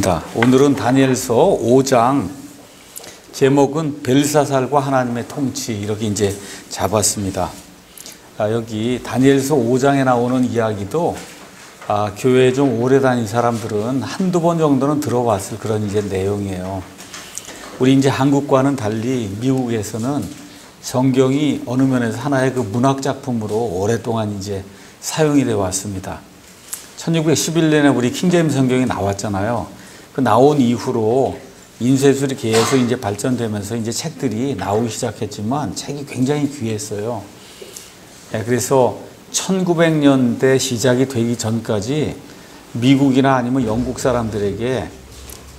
있습니다. 오늘은 다니엘서 5장 제목은 벨사살과 하나님의 통치 이렇게 이제 잡았습니다. 여기 다니엘서 5장에 나오는 이야기도 교회에 좀 오래 다닌 사람들은 한두 번 정도는 들어봤을 그런 이제 내용이에요. 우리 이제 한국과는 달리 미국에서는 성경이 어느 면에서 하나의 그 문학 작품으로 오랫동안 이제 사용이 되어 왔습니다. 1911년에 우리 킹제임스 성경이 나왔잖아요. 그 나온 이후로 인쇄술이 계속 이제 발전되면서 이제 책들이 나오기 시작했지만 책이 굉장히 귀했어요. 그래서 1900년대 시작이 되기 전까지 미국이나 아니면 영국 사람들에게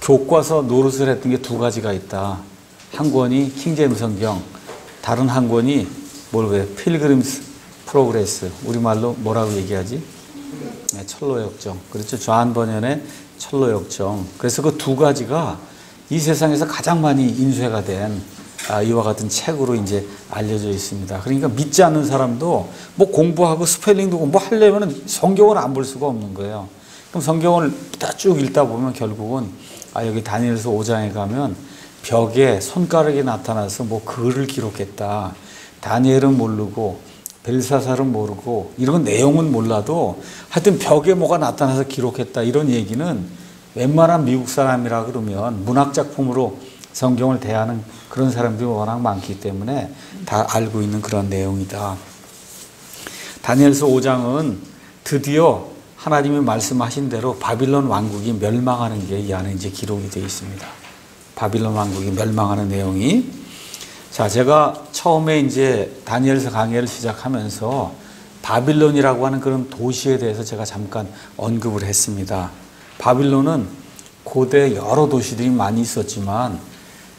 교과서 노릇을 했던 게 두 가지가 있다. 한 권이 킹제임스 성경, 다른 한 권이 필그림스 프로그레스, 우리말로 뭐라고 얘기하지? 철로역정. 그렇죠. 존 버년의 철로역정. 그래서 그 두 가지가 이 세상에서 가장 많이 인쇄가 된 이와 같은 책으로 이제 알려져 있습니다. 그러니까 믿지 않는 사람도 뭐 공부하고 스펠링도 뭐 하려면 성경을 안 볼 수가 없는 거예요. 그럼 성경을 쭉 읽다 보면 결국은 여기 다니엘서 5장에 가면 벽에 손가락이 나타나서 뭐 글을 기록했다. 다니엘은 모르고 벨사살은 모르고 이런 내용은 몰라도 하여튼 벽에 뭐가 나타나서 기록했다 이런 얘기는 웬만한 미국 사람이라 그러면 문학작품으로 성경을 대하는 그런 사람들이 워낙 많기 때문에 다 알고 있는 그런 내용이다. 다니엘서 5장은 드디어 하나님이 말씀하신 대로 바빌론 왕국이 멸망하는 게 이 안에 이제 기록이 되어 있습니다. 바빌론 왕국이 멸망하는 내용이. 자, 제가 처음에 이제 다니엘서 강의를 시작하면서 바빌론이라고 하는 그런 도시에 대해서 제가 잠깐 언급을 했습니다. 바빌론은 고대 여러 도시들이 많이 있었지만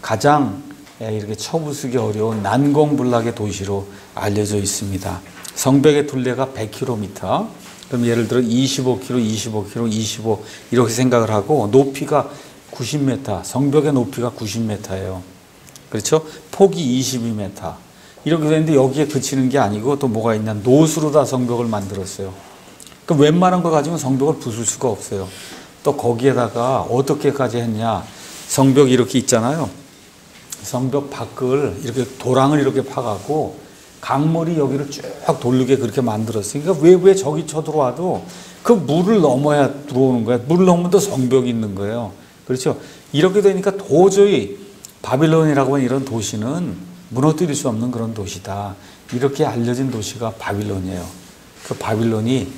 가장 이렇게 쳐부수기 어려운 난공불락의 도시로 알려져 있습니다. 성벽의 둘레가 100km, 그럼 예를 들어 25km, 25 이렇게 생각을 하고 높이가 90m, 성벽의 높이가 90m예요. 그렇죠? 폭이 22m. 이렇게 되는데 여기에 그치는 게 아니고 또 뭐가 있냐. 노수로 다 성벽을 만들었어요. 그럼 웬만한 거 가지고 성벽을 부술 수가 없어요. 또 거기에다가 어떻게까지 했냐. 성벽이 이렇게 있잖아요. 성벽 밖을 이렇게 도랑을 이렇게 파갖고 강물이 여기를 쭉 돌르게 그렇게 만들었어요. 그러니까 외부에 적이 쳐들어와도 그 물을 넘어야 들어오는 거야. 물을 넘으면 또 성벽이 있는 거예요. 그렇죠? 이렇게 되니까 도저히 바빌론이라고 하는 이런 도시는 무너뜨릴 수 없는 그런 도시다. 이렇게 알려진 도시가 바빌론이에요. 그 바빌론이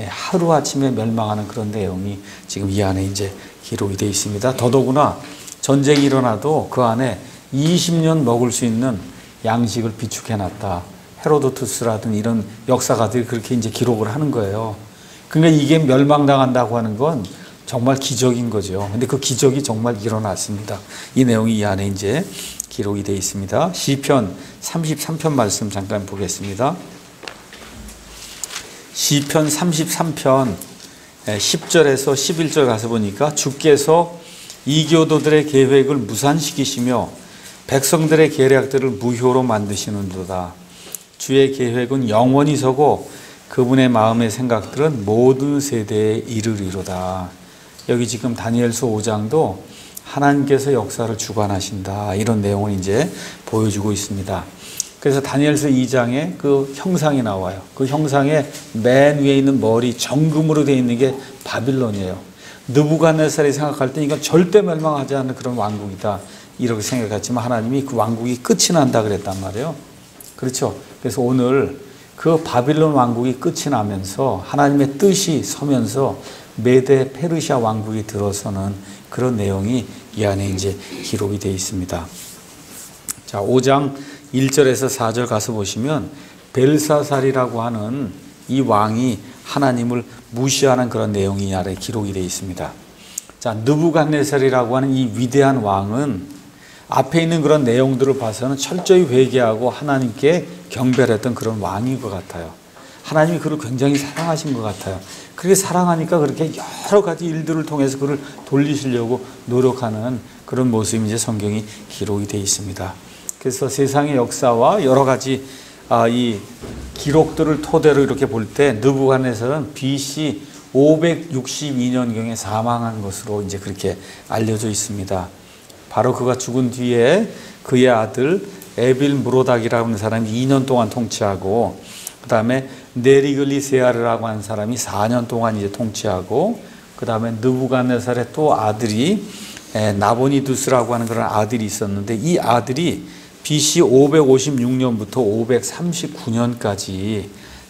하루아침에 멸망하는 그런 내용이 지금 이 안에 이제 기록이 되어 있습니다. 더더구나 전쟁이 일어나도 그 안에 20년 먹을 수 있는 양식을 비축해놨다. 헤로도투스라든 이런 역사가들이 그렇게 이제 기록을 하는 거예요. 그러니까 이게 멸망당한다고 하는 건 정말 기적인 거죠. 근데 그 기적이 정말 일어났습니다. 이 내용이 이 안에 이제 기록이 되어 있습니다. 시편 33편 말씀 잠깐 보겠습니다. 시편 33편 10절에서 11절 가서 보니까 주께서 이교도들의 계획을 무산시키시며 백성들의 계략들을 무효로 만드시는도다. 주의 계획은 영원히 서고 그분의 마음의 생각들은 모든 세대에 이르리로다. 여기 지금 다니엘서 5장도 하나님께서 역사를 주관하신다. 이런 내용을 이제 보여주고 있습니다. 그래서 다니엘서 2장에 그 형상이 나와요. 그 형상에 맨 위에 있는 머리 정금으로 되어 있는 게 바빌론이에요. 느부갓네살이 생각할 때 이건 절대 멸망하지 않는 그런 왕국이다. 이렇게 생각했지만 하나님이 그 왕국이 끝이 난다 그랬단 말이에요. 그렇죠? 그래서 오늘 그 바빌론 왕국이 끝이 나면서 하나님의 뜻이 서면서 메데 페르시아 왕국이 들어서는 그런 내용이 이 안에 이제 기록이 되어 있습니다. 자, 5장 1절에서 4절 가서 보시면 벨사살이라고 하는 이 왕이 하나님을 무시하는 그런 내용이 이 안에 기록이 되어 있습니다. 자, 느부갓네살이라고 하는 이 위대한 왕은 앞에 있는 그런 내용들을 봐서는 철저히 회개하고 하나님께 경배했던 그런 왕인 것 같아요. 하나님이 그를 굉장히 사랑하신 것 같아요. 그렇게 사랑하니까 그렇게 여러 가지 일들을 통해서 그를 돌리시려고 노력하는 그런 모습이 이제 성경이 기록이 되어 있습니다. 그래서 세상의 역사와 여러 가지 이 기록들을 토대로 이렇게 볼 때 느부갓네살은 BC 562년경에 사망한 것으로 이제 그렇게 알려져 있습니다. 바로 그가 죽은 뒤에 그의 아들 에빌 무로닥이라고 하는 사람이 2년 동안 통치하고, 그 다음에 네리글리세아르라고 하는 사람이 4년 동안 이제 통치하고, 그 다음에 느부갓네살의 또 아들이 나보니두스라고 하는 그런 아들이 있었는데, 이 아들이 BC 556년부터 539년까지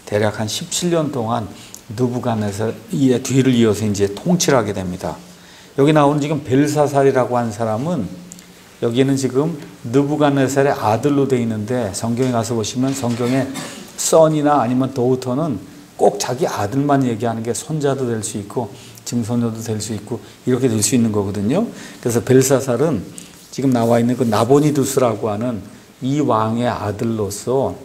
대략 한 17년 동안 느부갓네살의 뒤를 이어서 이제 통치를 하게 됩니다. 여기 나오는 지금 벨사살이라고 하는 사람은, 여기에는 지금 느부갓네살의 아들로 되어 있는데, 성경에 가서 보시면 성경에 son이나 아니면 daughter는 꼭 자기 아들만 얘기하는 게 손자도 될 수 있고 증손녀도 될 수 있고 이렇게 될 수 있는 거거든요. 그래서 벨사살은 지금 나와 있는 그 나보니두스라고 하는 이 왕의 아들로서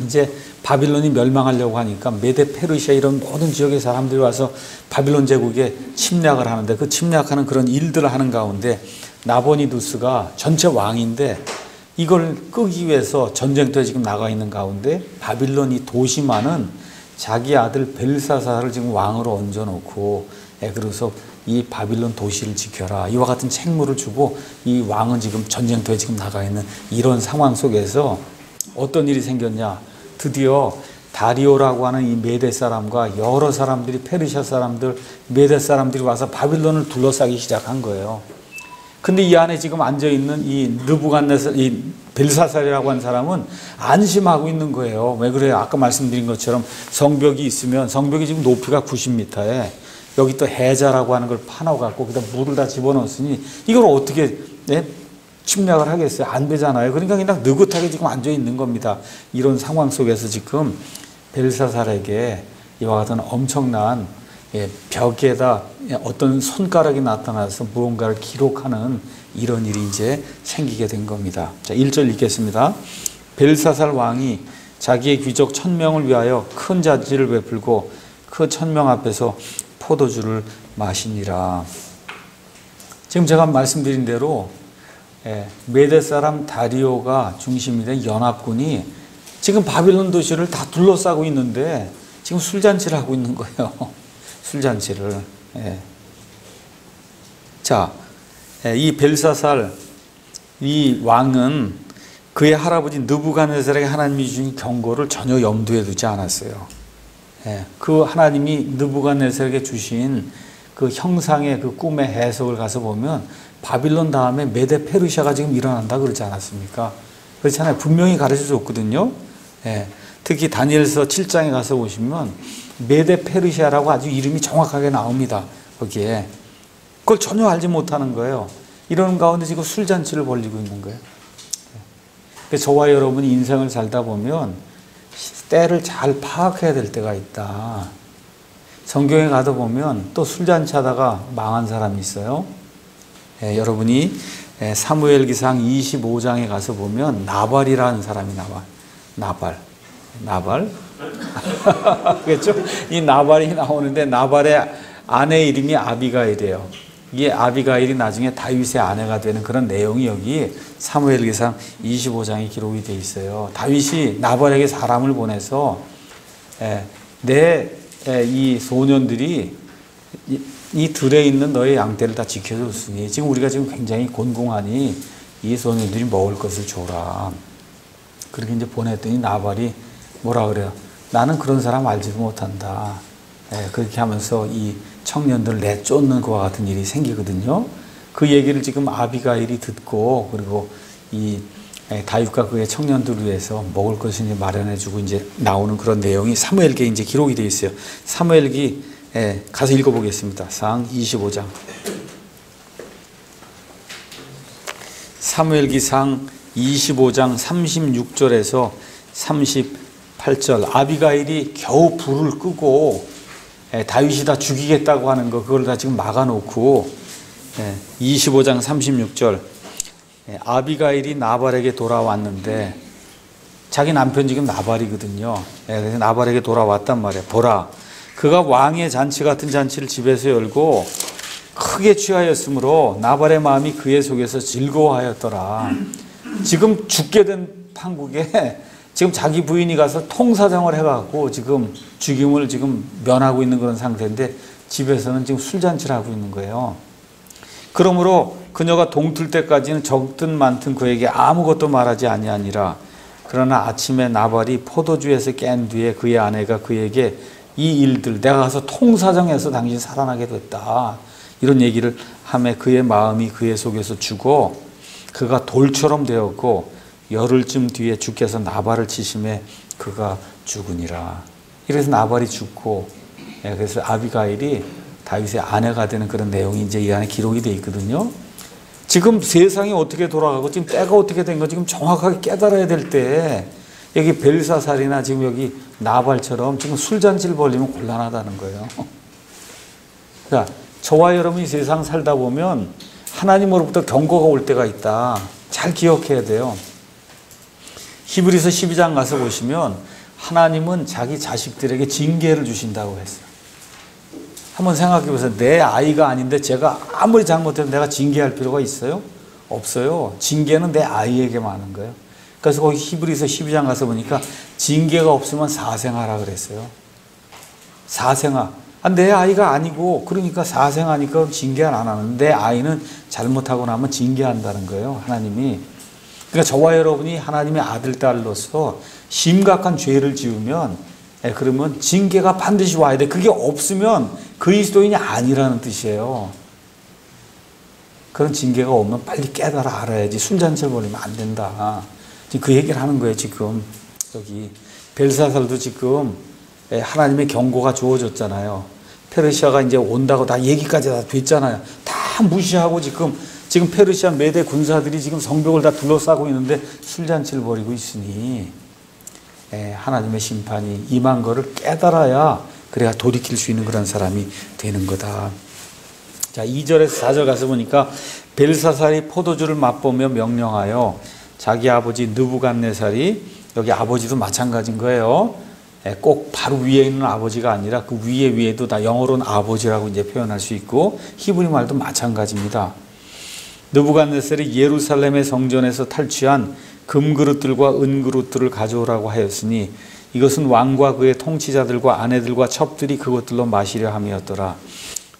이제 바빌론이 멸망하려고 하니까 메데 페르시아 이런 모든 지역의 사람들이 와서 바빌론 제국에 침략을 하는데, 그 침략하는 그런 일들을 하는 가운데 나보니두스가 전체 왕인데 이걸 끄기 위해서 전쟁터에 지금 나가 있는 가운데 바빌론 이 도시만은 자기 아들 벨사살을 지금 왕으로 얹어놓고, 그래서 이 바빌론 도시를 지켜라 이와 같은 책무를 주고, 이 왕은 지금 전쟁터에 지금 나가 있는 이런 상황 속에서 어떤 일이 생겼냐, 드디어 다리오라고 하는 이 메대 사람과 여러 사람들이, 페르시아 사람들, 메대 사람들이 와서 바빌론을 둘러싸기 시작한 거예요. 근데 이 안에 지금 앉아있는 이 느부갓네살, 이 벨사살이라고 하는 사람은 안심하고 있는 거예요. 왜 그래요? 아까 말씀드린 것처럼 성벽이 있으면, 성벽이 지금 높이가 90m에 여기 또 해자라고 하는 걸 파놔갖고 그다음 물을 다 집어넣었으니 이걸 어떻게 침략을 하겠어요? 안 되잖아요. 그러니까 그냥 느긋하게 지금 앉아있는 겁니다. 이런 상황 속에서 지금 벨사살에게 이와 같은 엄청난 벽에다 어떤 손가락이 나타나서 무언가를 기록하는 이런 일이 이제 생기게 된 겁니다. 자, 1절 읽겠습니다. 벨사살 왕이 자기의 귀족 1000명을 위하여 큰 잔치를 베풀고 그 1000명 앞에서 포도주를 마시니라. 지금 제가 말씀드린 대로 메대 사람 다리오가 중심이 된 연합군이 지금 바빌론 도시를 다 둘러싸고 있는데 지금 술잔치를 하고 있는 거예요. 술잔치를. 자, 이 벨사살 이 왕은 그의 할아버지 느부갓네살에게 하나님이 주신 경고를 전혀 염두에 두지 않았어요. 그 하나님이 느부갓네살에게 주신 그 형상의 그 꿈의 해석을 가서 보면 바빌론 다음에 메데 페르시아가 지금 일어난다 그러지 않았습니까? 그렇잖아요. 분명히 가르쳐 줬거든요. 특히 다니엘서 7장에 가서 보시면 메데 페르시아라고 아주 이름이 정확하게 나옵니다. 거기에. 그걸 전혀 알지 못하는 거예요. 이런 가운데 지금 술잔치를 벌이고 있는 거예요. 저와 여러분이 인생을 살다 보면 때를 잘 파악해야 될 때가 있다. 성경에 가다 보면 또 술잔치 하다가 망한 사람이 있어요. 여러분이 사무엘기상 25장에 가서 보면 나발이라는 사람이 나와. 나발. 그렇죠? 이 나발이 나오는데 나발의 아내 이름이 아비가일이에요. 이게 아비가일이 나중에 다윗의 아내가 되는 그런 내용이 여기 사무엘기상 25장에 기록이 되어 있어요. 다윗이 나발에게 사람을 보내서 내 이 소년들이 이 들에 있는 너의 양떼를 다 지켜줬으니 지금 우리가 지금 굉장히 곤궁하니 이 소년들이 먹을 것을 줘라. 그렇게 이제 보냈더니 나발이 뭐라 그래요? 나는 그런 사람 알지도 못한다. 그렇게 하면서 이 청년들을 내쫓는 그와 같은 일이 생기거든요. 그 얘기를 지금 아비가일이 듣고, 그리고 이 다윗과 그의 청년들을 위해서 먹을 것을 이제 마련해주고 이제 나오는 그런 내용이 사무엘기에 이제 기록이 되어 있어요. 사무엘기 가서 읽어보겠습니다. 상 25장. 사무엘기상 25장 36절에서 38절. 아비가일이 겨우 불을 끄고 다윗이 다 죽이겠다고 하는 거, 그걸 다 지금 막아놓고 25장 36절. 아비가일이 나발에게 돌아왔는데, 자기 남편 지금 나발이거든요. 그래서 나발에게 돌아왔단 말이에요. 보라, 그가 왕의 잔치 같은 잔치를 집에서 열고 크게 취하였으므로 나발의 마음이 그의 속에서 즐거워하였더라. 지금 죽게 된 판국에 지금 자기 부인이 가서 통사정을 해갖고 지금 죽임을 지금 면하고 있는 그런 상태인데 집에서는 지금 술잔치를 하고 있는 거예요. 그러므로 그녀가 동틀 때까지는 적든 많든 그에게 아무것도 말하지 아니하니라. 그러나 아침에 나발이 포도주에서 깬 뒤에 그의 아내가 그에게 이 일들 내가 가서 통사정해서 당신 살아나게 됐다 이런 얘기를 하며 그의 마음이 그의 속에서 죽어 그가 돌처럼 되었고 열흘쯤 뒤에 주께서 나발을 치심에 그가 죽으니라. 이래서 나발이 죽고 그래서 아비가일이 다윗의 아내가 되는 그런 내용이 이제 이 안에 기록이 되어 있거든요. 지금 세상이 어떻게 돌아가고 지금 때가 어떻게 된 거 지금 정확하게 깨달아야 될 때 여기 벨사살이나 지금 여기 나발처럼 지금 술잔치를 벌리면 곤란하다는 거예요. 그러니까 저와 여러분이 세상 살다 보면 하나님으로부터 경고가 올 때가 있다. 잘 기억해야 돼요. 히브리서 12장 가서 보시면 하나님은 자기 자식들에게 징계를 주신다고 했어요. 한번 생각해 보세요. 내 아이가 아닌데 제가 아무리 잘못해도 내가 징계할 필요가 있어요? 없어요. 징계는 내 아이에게만 하는 거예요. 그래서 거기 히브리서 12장 가서 보니까 징계가 없으면 사생하라 그랬어요. 사생아. 내 아이가 아니고 그러니까 사생하니까 징계 안 하는 내 아이는 잘못하고 나면 징계한다는 거예요. 하나님이. 그러니까 저와 여러분이 하나님의 아들, 딸로서 심각한 죄를 지으면 그러면 징계가 반드시 와야 돼. 그게 없으면 그리스도인이 아니라는 뜻이에요. 그런 징계가 오면 빨리 깨달아 알아야지. 술잔치를 벌이면 안 된다. 지금 그 얘기를 하는 거예요. 지금 여기 벨사살도 지금 하나님의 경고가 주어졌잖아요. 페르시아가 이제 온다고 다 얘기까지 다 됐잖아요. 다 무시하고 지금 페르시아 메대 군사들이 지금 성벽을 다 둘러싸고 있는데 술잔치를 벌이고 있으니 하나님의 심판이 임한 거를 깨달아야 그래야 돌이킬 수 있는 그런 사람이 되는 거다. 자, 2절에서 4절 가서 보니까 벨사살이 포도주를 맛보며 명령하여 자기 아버지 느부갓네살이 여기 아버지도 마찬가지인 거예요. 꼭 바로 위에 있는 아버지가 아니라 그 위에도 다 영어로는 아버지라고 이제 표현할 수 있고 히브리 말도 마찬가지입니다. 느부갓네살이 예루살렘의 성전에서 탈취한 금그릇들과 은그릇들을 가져오라고 하였으니 이것은 왕과 그의 통치자들과 아내들과 첩들이 그것들로 마시려 함이었더라.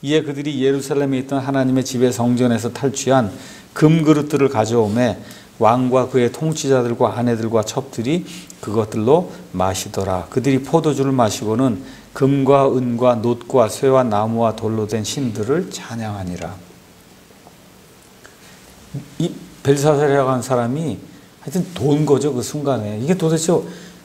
이에 그들이 예루살렘에 있던 하나님의 집의 성전에서 탈취한 금그릇들을 가져오매 왕과 그의 통치자들과 아내들과 첩들이 그것들로 마시더라. 그들이 포도주를 마시고는 금과 은과 놋과 쇠와 나무와 돌로 된 신들을 찬양하니라. 이 벨사살이라고 하는 사람이 하여튼 돈 거죠. 그 순간에. 이게 도대체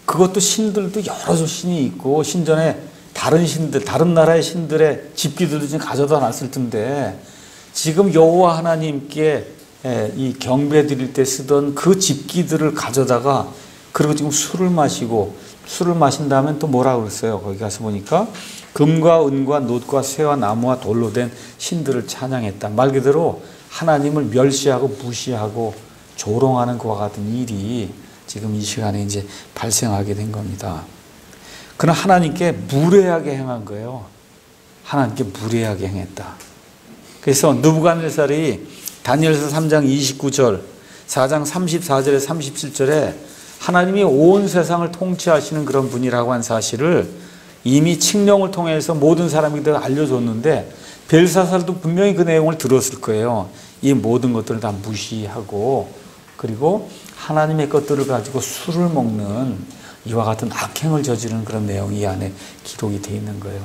그것도 신들도 여러 신이 있고 신전에 다른 신들, 다른 나라의 신들의 집기들도 지금 가져다 놨을 텐데 지금 여호와 하나님께 이 경배 드릴 때 쓰던 그 집기들을 가져다가 그리고 지금 술을 마신 다음에 또 뭐라고 그랬어요? 거기 가서 보니까 금과 은과 놋과 쇠와 나무와 돌로 된 신들을 찬양했다. 말 그대로 하나님을 멸시하고 무시하고 조롱하는 그와 같은 일이 지금 이 시간에 이제 발생하게 된 겁니다. 그러나 하나님께 무례하게 행한 거예요. 하나님께 무례하게 행했다. 그래서 느부갓네살이 다니엘서 3장 29절, 4장 34절에 37절에 하나님이 온 세상을 통치하시는 그런 분이라고 한 사실을 이미 칙령을 통해서 모든 사람에게 알려줬는데 벨사살도 분명히 그 내용을 들었을 거예요. 이 모든 것들을 다 무시하고 그리고 하나님의 것들을 가지고 술을 먹는 이와 같은 악행을 저지르는 그런 내용이 이 안에 기록이 되어 있는 거예요.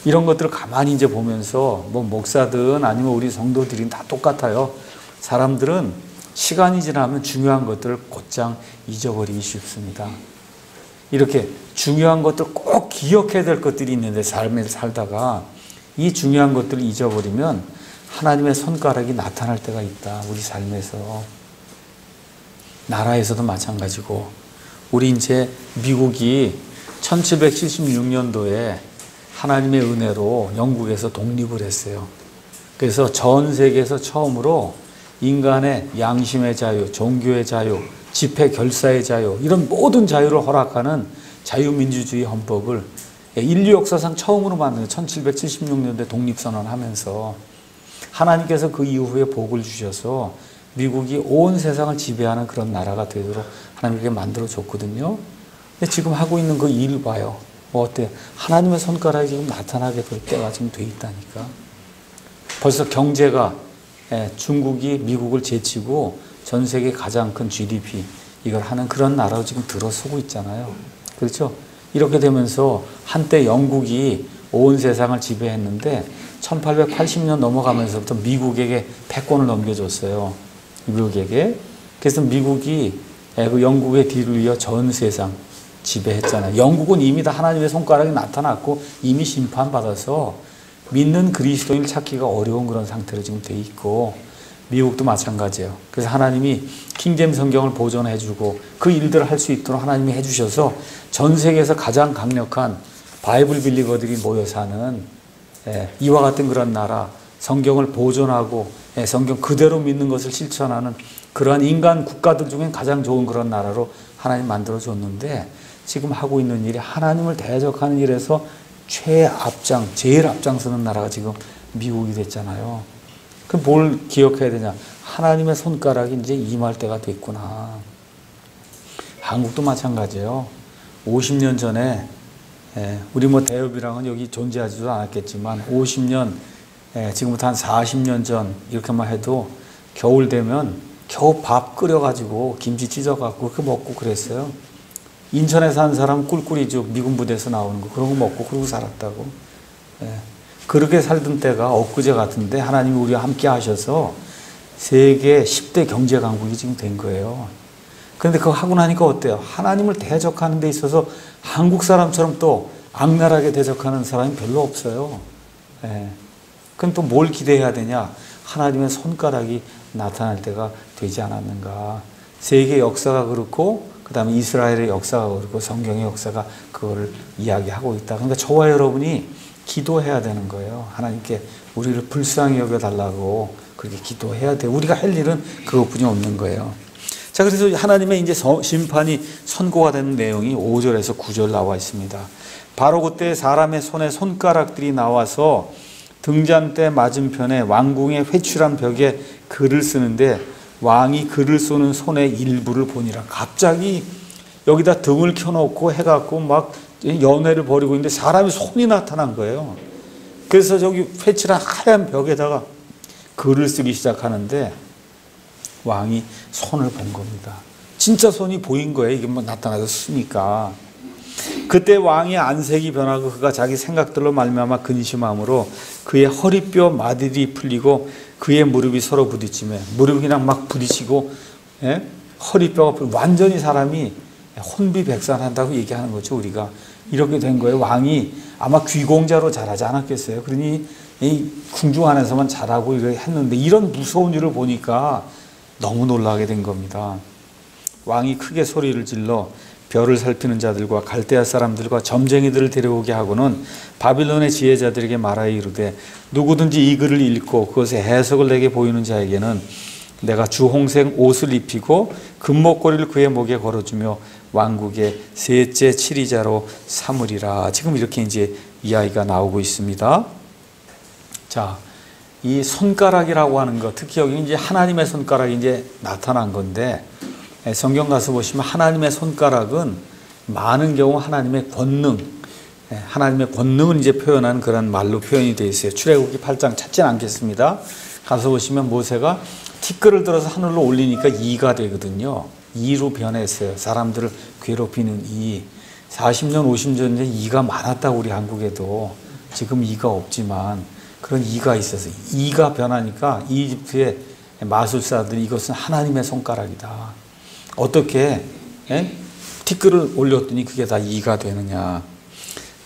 이런 것들을 가만히 이제 보면서 뭐 목사든 아니면 우리 성도들이 다 똑같아요. 사람들은 시간이 지나면 중요한 것들을 곧장 잊어버리기 쉽습니다. 이렇게 중요한 것들 꼭 기억해야 될 것들이 있는데 삶을 살다가 이 중요한 것들을 잊어버리면 하나님의 손가락이 나타날 때가 있다. 우리 삶에서. 나라에서도 마찬가지고 우리 이제 미국이 1776년도에 하나님의 은혜로 영국에서 독립을 했어요. 그래서 전 세계에서 처음으로 인간의 양심의 자유, 종교의 자유, 집회 결사의 자유 이런 모든 자유를 허락하는 자유민주주의 헌법을 인류 역사상 처음으로 만든 1776년도에 독립선언하면서 하나님께서 그 이후에 복을 주셔서 미국이 온 세상을 지배하는 그런 나라가 되도록 하나님께 만들어 줬거든요. 근데 지금 하고 있는 그 일 봐요. 어때요? 하나님의 손가락이 지금 나타나게 될 때가 지금 돼 있다니까. 벌써 경제가 중국이 미국을 제치고 전 세계 가장 큰 GDP 이걸 하는 그런 나라로 지금 들어서고 있잖아요. 그렇죠? 이렇게 되면서 한때 영국이 온 세상을 지배했는데 1880년 넘어가면서부터 미국에게 패권을 넘겨줬어요. 미국에게. 그래서 미국이 그 영국의 뒤를 이어 전 세상 지배했잖아요. 영국은 이미 다 하나님의 손가락이 나타났고 이미 심판받아서 믿는 그리스도인을 찾기가 어려운 그런 상태로 지금 돼 있고, 미국도 마찬가지예요. 그래서 하나님이 킹제임 성경을 보존해주고 그 일들을 할 수 있도록 하나님이 해주셔서 전 세계에서 가장 강력한 바이블 빌리버들이 모여 사는 이와 같은 그런 나라, 성경을 보존하고 성경 그대로 믿는 것을 실천하는 그러한 인간 국가들 중에 가장 좋은 그런 나라로 하나님 만들어줬는데, 지금 하고 있는 일이 하나님을 대적하는 일에서 최앞장, 제일 앞장서는 나라가 지금 미국이 됐잖아요. 그럼 뭘 기억해야 되냐? 하나님의 손가락이 이제 임할 때가 됐구나. 한국도 마찬가지예요. 50년 전에 우리 뭐 대협이랑은 여기 존재하지도 않았겠지만 50년, 지금부터 한 40년 전 이렇게만 해도 겨울 되면 겨우 밥 끓여가지고 김치 찢어갖고 그렇게 먹고 그랬어요. 인천에 사는 사람 꿀꿀이죠. 미군 부대에서 나오는 거 그런 거 먹고 그러고 살았다고. 그렇게 살던 때가 엊그제 같은데 하나님이 우리와 함께 하셔서 세계 10대 경제 강국이 지금 된 거예요. 그런데 그거 하고 나니까 어때요? 하나님을 대적하는 데 있어서 한국 사람처럼 또 악랄하게 대적하는 사람이 별로 없어요. 그럼 또 뭘 기대해야 되냐? 하나님의 손가락이 나타날 때가 되지 않았는가. 세계 역사가 그렇고 그 다음에 이스라엘의 역사가 그렇고 성경의 역사가 그거를 이야기하고 있다. 그러니까 저와 여러분이 기도해야 되는 거예요. 하나님께 우리를 불쌍히 여겨달라고 그렇게 기도해야 돼요. 우리가 할 일은 그것뿐이 없는 거예요. 자, 그래서 하나님의 이제 심판이 선고가 되는 내용이 5절에서 9절 나와 있습니다. 바로 그때 사람의 손에 손가락들이 나와서 등잔대 맞은편에 왕궁의 회출한 벽에 글을 쓰는데 왕이 글을 쏘는 손의 일부를 보니라. 갑자기 여기다 등을 켜놓고 해갖고 막 연회를 벌이고 있는데 사람의 손이 나타난 거예요. 그래서 저기 회칠한 하얀 벽에다가 글을 쓰기 시작하는데 왕이 손을 본 겁니다. 진짜 손이 보인 거예요. 이게 뭐 나타나서 쓰니까. 그때 왕의 안색이 변하고 그가 자기 생각들로 말미암아 근심함으로 그의 허리뼈 마디들이 풀리고 그의 무릎이 서로 부딪히며 무릎이 그냥 막 부딪히고 허리뼈가 완전히 사람이 혼비백산한다고 얘기하는 거죠. 우리가 이렇게 된 거예요. 왕이 아마 귀공자로 자라지 않았겠어요. 그러니 이 궁중 안에서만 자라고 이렇게 했는데 이런 무서운 일을 보니까 너무 놀라게 된 겁니다. 왕이 크게 소리를 질러 별을 살피는 자들과 갈대아 사람들과 점쟁이들을 데려오게 하고는 바빌론의 지혜자들에게 말하여 이르되 누구든지 이 글을 읽고 그것의 해석을 내게 보이는 자에게는 내가 주홍색 옷을 입히고 금목걸이를 그의 목에 걸어주며 왕국의 셋째 치리자로 삼으리라. 지금 이렇게 이제 이야기가 나오고 있습니다. 자, 이 손가락이라고 하는 것, 특히 여기 이제 하나님의 손가락이 이제 나타난 건데, 성경 가서 보시면 하나님의 손가락은 많은 경우 하나님의 권능, 하나님의 권능을 이제 표현한 그런 말로 표현이 되어 있어요. 출애굽기 8장 찾지는 않겠습니다. 가서 보시면 모세가 티끌을 들어서 하늘로 올리니까 이가 되거든요. 이로 변했어요. 사람들을 괴롭히는 이. 40년, 50년 전에 이가 많았다고 우리 한국에도. 지금 이가 없지만 그런 이가 있어서 이가 변하니까 이집트의 마술사들이 이것은 하나님의 손가락이다. 어떻게 티끌을 올렸더니 그게 다 이가 되느냐.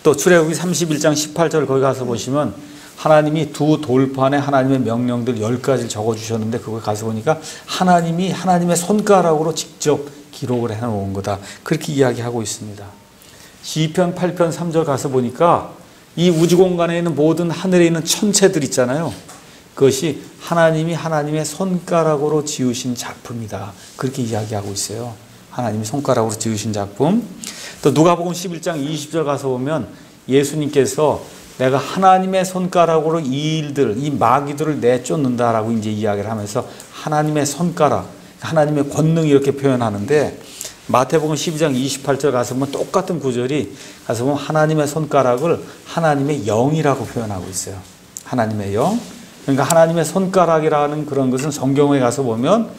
또 출애굽기 31장 18절 거기 가서 보시면 하나님이 두 돌판에 하나님의 명령들 10가지를 적어주셨는데 그거 가서 보니까 하나님이 하나님의 손가락으로 직접 기록을 해놓은 거다. 그렇게 이야기하고 있습니다. 시편 8편 3절 가서 보니까 이 우주공간에 있는 모든 하늘에 있는 천체들 있잖아요. 그것이 하나님이 하나님의 손가락으로 지으신 작품이다. 그렇게 이야기하고 있어요. 하나님이 손가락으로 지으신 작품. 또 누가복음 11장 20절 가서 보면 예수님께서 내가 하나님의 손가락으로 이 일들, 이 마귀들을 내쫓는다라고 이제 이야기를 하면서 하나님의 손가락, 하나님의 권능 이렇게 표현하는데 마태복음 12장 28절 가서 보면 똑같은 구절이 가서 보면 하나님의 손가락을 하나님의 영이라고 표현하고 있어요. 하나님의 영. 그러니까 하나님의 손가락이라는 그런 것은 성경에 가서 보면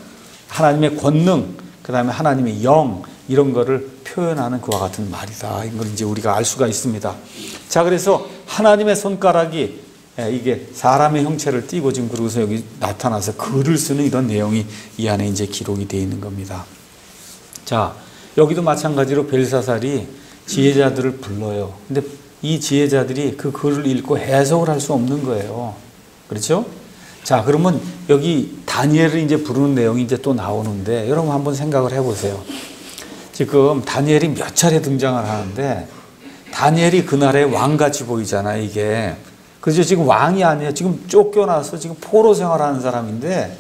하나님의 권능, 그 다음에 하나님의 영 이런 거를 표현하는 그와 같은 말이다. 이걸 이제 우리가 알 수가 있습니다. 자, 그래서 하나님의 손가락이 이게 사람의 형체를 띠고 지금 그러고서 여기 나타나서 글을 쓰는 이런 내용이 이 안에 이제 기록이 되어 있는 겁니다. 자, 여기도 마찬가지로 벨사살이 지혜자들을 불러요. 근데 이 지혜자들이 그 글을 읽고 해석을 할 수 없는 거예요. 그렇죠? 자, 그러면 여기 다니엘을 이제 부르는 내용이 이제 또 나오는데 여러분 한번 생각을 해보세요. 지금 다니엘이 몇 차례 등장을 하는데 다니엘이 그날의 왕같이 보이잖아요, 이게. 그죠? 지금 왕이 아니에요. 지금 쫓겨나서 지금 포로 생활하는 사람인데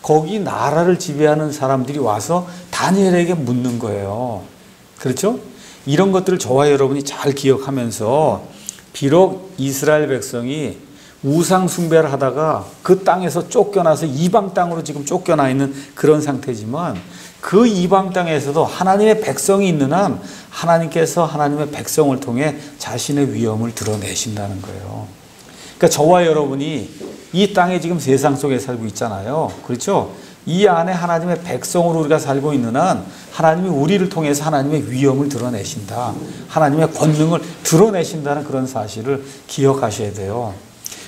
거기 나라를 지배하는 사람들이 와서 다니엘에게 묻는 거예요. 그렇죠? 이런 것들을 저와 여러분이 잘 기억하면서 비록 이스라엘 백성이 우상 숭배를 하다가 그 땅에서 쫓겨나서 이방 땅으로 지금 쫓겨나 있는 그런 상태지만 그 이방 땅에서도 하나님의 백성이 있는 한 하나님께서 하나님의 백성을 통해 자신의 위엄을 드러내신다는 거예요. 그러니까 저와 여러분이 이 땅에 지금 세상 속에 살고 있잖아요. 그렇죠? 이 안에 하나님의 백성으로 우리가 살고 있는 한 하나님이 우리를 통해서 하나님의 위엄을 드러내신다. 하나님의 권능을 드러내신다는 그런 사실을 기억하셔야 돼요.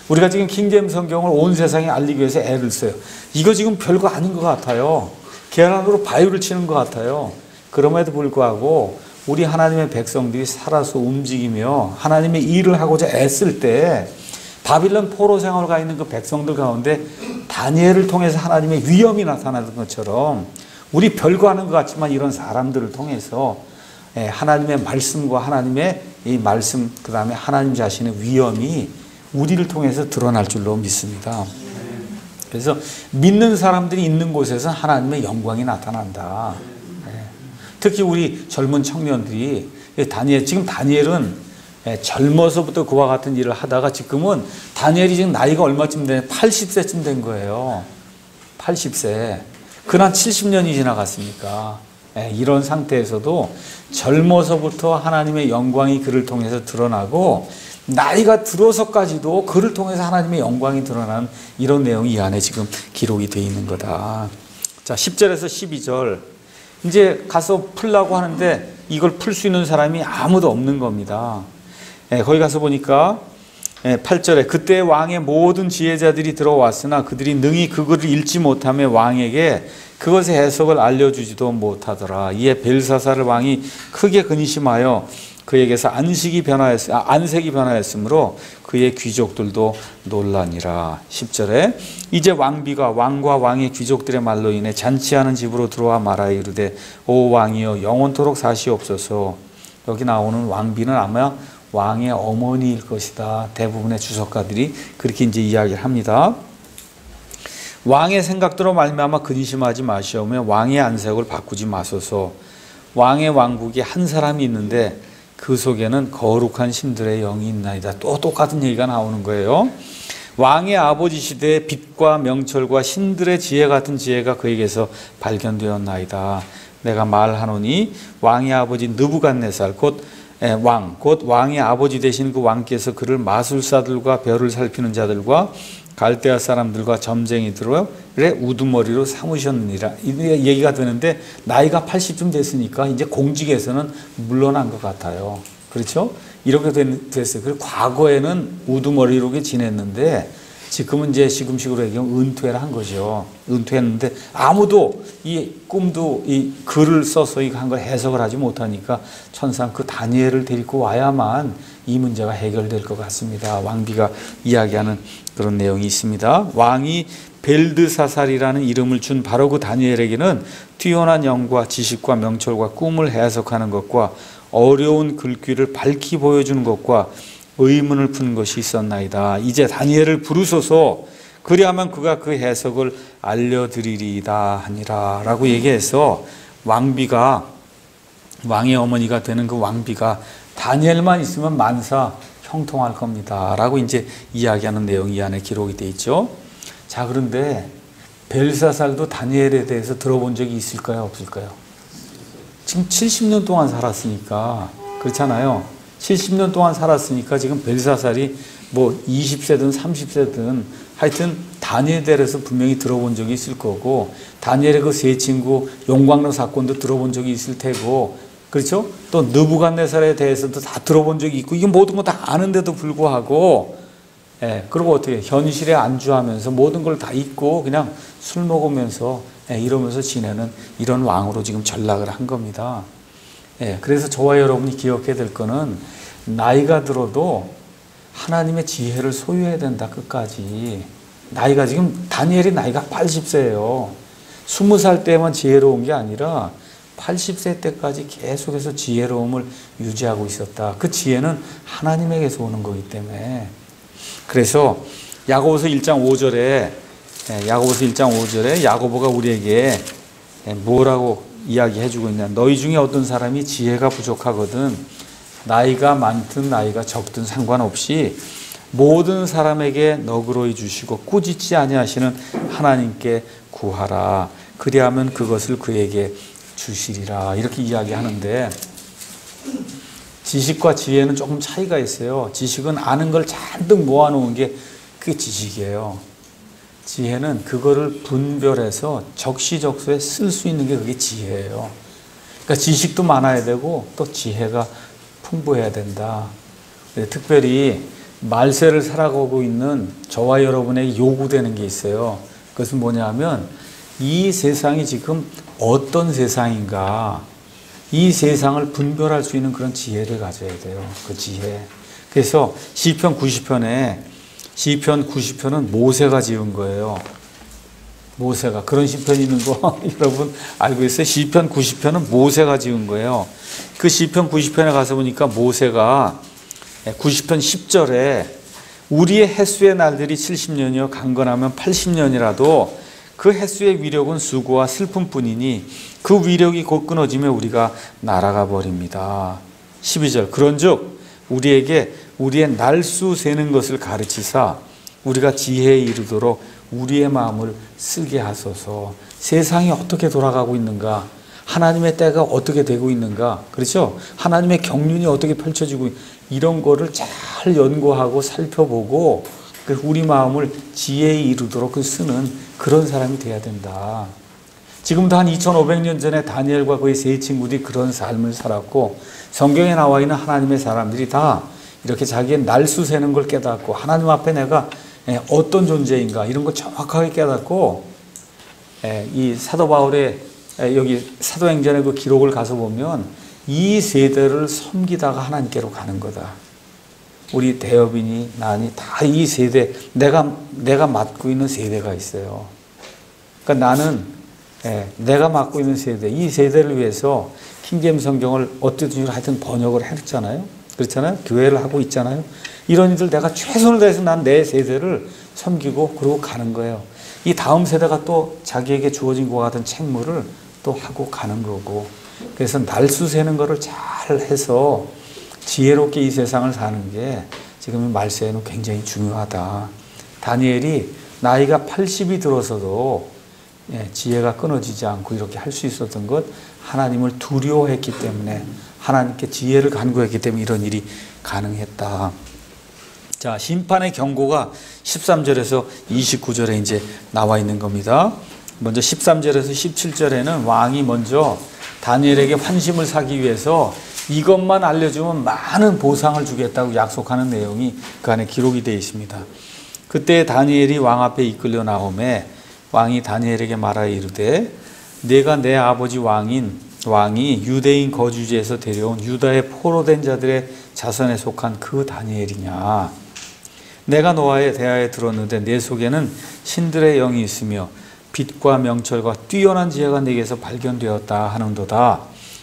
우리가 지금 킹제임스 성경을 온 세상에 알리기 위해서 애를 써요. 이거 지금 별거 아닌 것 같아요. 계란으로 바위를 치는 것 같아요. 그럼에도 불구하고 우리 하나님의 백성들이 살아서 움직이며 하나님의 일을 하고자 애쓸 때 바빌론 포로 생활을 가 있는 그 백성들 가운데 다니엘을 통해서 하나님의 위엄이 나타나는 것처럼 우리 별거 하는 것 같지만 이런 사람들을 통해서 하나님의 말씀과 하나님의 이 말씀 그 다음에 하나님 자신의 위엄이 우리를 통해서 드러날 줄로 믿습니다. 그래서 믿는 사람들이 있는 곳에서 하나님의 영광이 나타난다. 특히 우리 젊은 청년들이 지금 다니엘은 젊어서부터 그와 같은 일을 하다가 지금은 다니엘이 지금 나이가 얼마쯤 되냐 80세쯤 된 거예요. 80세. 그난 70년이 지나갔으니까 이런 상태에서도 젊어서부터 하나님의 영광이 그를 통해서 드러나고 나이가 들어서까지도 그를 통해서 하나님의 영광이 드러나는 이런 내용이 이 안에 지금 기록이 되어 있는 거다. 자, 10절에서 12절 이제 가서 풀라고 하는데 이걸 풀 수 있는 사람이 아무도 없는 겁니다. 거기 가서 보니까 8절에 그때 왕의 모든 지혜자들이 들어왔으나 그들이 능히 그 글을 읽지 못하며 왕에게 그것의 해석을 알려주지도 못하더라. 이에 벨사살 왕이 크게 근심하여 그에게서 안색이 변하였으므로 그의 귀족들도 놀라니라. 10절에 이제 왕비가 왕과 왕의 귀족들의 말로 인해 잔치하는 집으로 들어와 말하여 이르되 오 왕이여 영원토록 사시옵소서. 여기 나오는 왕비는 아마 왕의 어머니일 것이다. 대부분의 주석가들이 그렇게 이제 이야기를 합니다. 왕의 생각대로 말미암아 근심하지 마시오며 왕의 안색을 바꾸지 마소서. 왕의 왕국이 한 사람이 있는데 그 속에는 거룩한 신들의 영이 있나이다. 또 똑같은 얘기가 나오는 거예요. 왕의 아버지 시대에 빛과 명철과 신들의 지혜 같은 지혜가 그에게서 발견되었나이다. 내가 말하노니 왕의 아버지 느부갓네살 곧 왕의 아버지 되신 그 왕께서 그를 마술사들과 별을 살피는 자들과 갈대아 사람들과 점쟁이들의 우두머리로 삼으셨느니라. 이 얘기가 되는데 나이가 80쯤 됐으니까 이제 공직에서는 물러난 것 같아요. 그렇죠? 이렇게 됐어요. 그리고 과거에는 우두머리로 지냈는데 지금은 이제 시금식으로 얘기하면 은퇴를 한 거죠. 은퇴했는데 아무도 이 꿈도 이 글을 써서 한 걸 해석을 하지 못하니까 천상 그 다니엘을 데리고 와야만 이 문제가 해결될 것 같습니다. 왕비가 이야기하는 그런 내용이 있습니다. 왕이 벨드사살이라는 이름을 준 바로 그 다니엘에게는 뛰어난 영과 지식과 명철과 꿈을 해석하는 것과 어려운 글귀를 밝히 보여주는 것과 의문을 푸는 것이 있었나이다. 이제 다니엘을 부르소서. 그리하면 그가 그 해석을 알려드리리이다 하니라 라고 얘기해서 왕비가 왕의 어머니가 되는 그 왕비가 다니엘만 있으면 만사 형통할 겁니다. 라고 이제 이야기하는 내용이 이 안에 기록이 되어 있죠. 자, 그런데 벨사살도 다니엘에 대해서 들어본 적이 있을까요? 없을까요? 지금 70년 동안 살았으니까, 그렇잖아요. 70년 동안 살았으니까 지금 벨사살이 뭐 20세든 30세든 하여튼 다니엘에 대해서 분명히 들어본 적이 있을 거고, 다니엘의 그 세 친구 용광로 사건도 들어본 적이 있을 테고, 그렇죠? 또 느부갓네살에 대해서도 다 들어본 적이 있고, 이게 모든 거 다 아는데도 불구하고, 그리고 어떻게 현실에 안주하면서 모든 걸 다 잊고 그냥 술 먹으면서 이러면서 지내는 이런 왕으로 지금 전락을 한 겁니다. 그래서 저와 여러분이 기억해야 될 거는 나이가 들어도 하나님의 지혜를 소유해야 된다, 끝까지. 나이가 지금 다니엘이 나이가 80세예요. 20살 때만 지혜로운 게 아니라 80세 때까지 계속해서 지혜로움을 유지하고 있었다. 그 지혜는 하나님에게서 오는 거기 때문에. 그래서 야고보서 1장 5절에 야고보가 우리에게 뭐라고 이야기해주고 있냐. 너희 중에 어떤 사람이 지혜가 부족하거든 나이가 많든 나이가 적든 상관없이 모든 사람에게 너그러이 주시고 꾸짖지 아니하시는 하나님께 구하라. 그리하면 그것을 그에게 주시리라. 이렇게 이야기하는데, 지식과 지혜는 조금 차이가 있어요. 지식은 아는 걸 잔뜩 모아놓은 게 그게 지식이에요. 지혜는 그거를 분별해서 적시적소에 쓸 수 있는 게 그게 지혜예요. 그러니까 지식도 많아야 되고 또 지혜가 풍부해야 된다. 특별히 말세를 살아가고 있는 저와 여러분에게 요구되는 게 있어요. 그것은 뭐냐 하면 이 세상이 지금 어떤 세상인가, 이 세상을 분별할 수 있는 그런 지혜를 가져야 돼요. 그 지혜. 그래서 시편 90편은 모세가 지은 거예요. 모세가. 그런 시편이 있는 거 여러분 알고 있어요? 시편 90편은 모세가 지은 거예요. 그 시편 90편에 가서 보니까 모세가 90편 10절에 우리의 햇수의 날들이 70년이요 강건하면 80년이라도 그 햇수의 위력은 수고와 슬픔뿐이니 그 위력이 곧 끊어지며 우리가 날아가 버립니다. 12절 그런즉 우리에게 우리의 날수 세는 것을 가르치사 우리가 지혜에 이르도록 우리의 마음을 쓰게 하소서. 세상이 어떻게 돌아가고 있는가, 하나님의 때가 어떻게 되고 있는가, 그렇죠? 하나님의 경륜이 어떻게 펼쳐지고 이런 거를 잘 연구하고 살펴보고 우리 마음을 지혜에 이르도록 쓰는 그런 사람이 돼야 된다. 지금도 한 2500년 전에 다니엘과 그의 세 친구들이 그런 삶을 살았고, 성경에 나와 있는 하나님의 사람들이 다 이렇게 자기의 날수 세는 걸 깨닫고 하나님 앞에 내가 어떤 존재인가 이런 거 정확하게 깨닫고, 이 사도 바울의 여기 사도행전의 그 기록을 가서 보면 이 세대를 섬기다가 하나님께로 가는 거다. 우리 대여빈이 나니 다 이 세대, 내가 맡고 있는 세대가 있어요. 그러니까 나는 내가 맡고 있는 세대, 이 세대를 위해서 킹제임스 성경을 어떤 식으로 하여튼 번역을 했잖아요. 그렇잖아요. 교회를 하고 있잖아요. 이런 일들 내가 최선을 다해서 난 내 세대를 섬기고 그러고 가는 거예요. 이 다음 세대가 또 자기에게 주어진 것과 같은 책무를 또 하고 가는 거고, 그래서 날수 세는 거를 잘 해서 지혜롭게 이 세상을 사는 게 지금 말세에는 굉장히 중요하다. 다니엘이 나이가 80이 들어서도 지혜가 끊어지지 않고 이렇게 할 수 있었던 것, 하나님을 두려워했기 때문에, 하나님께 지혜를 간구했기 때문에 이런 일이 가능했다. 자, 심판의 경고가 13절에서 29절에 이제 나와 있는 겁니다. 먼저 13절에서 17절에는 왕이 먼저 다니엘에게 환심을 사기 위해서 이것만 알려주면 많은 보상을 주겠다고 약속하는 내용이 그 안에 기록이 되어 있습니다. 그때 다니엘이 왕 앞에 이끌려 나오매 왕이 다니엘에게 말하여 이르되 내가 내 아버지 왕이 유대인 거주지에서 데려온 유다의 포로된 자들의 자손에 속한 그 다니엘이냐. 내가 너와의 대화에 들었는데 내 속에는 신들의 영이 있으며 빛과 명철과 뛰어난 지혜가 내게서 발견되었다 하는도다.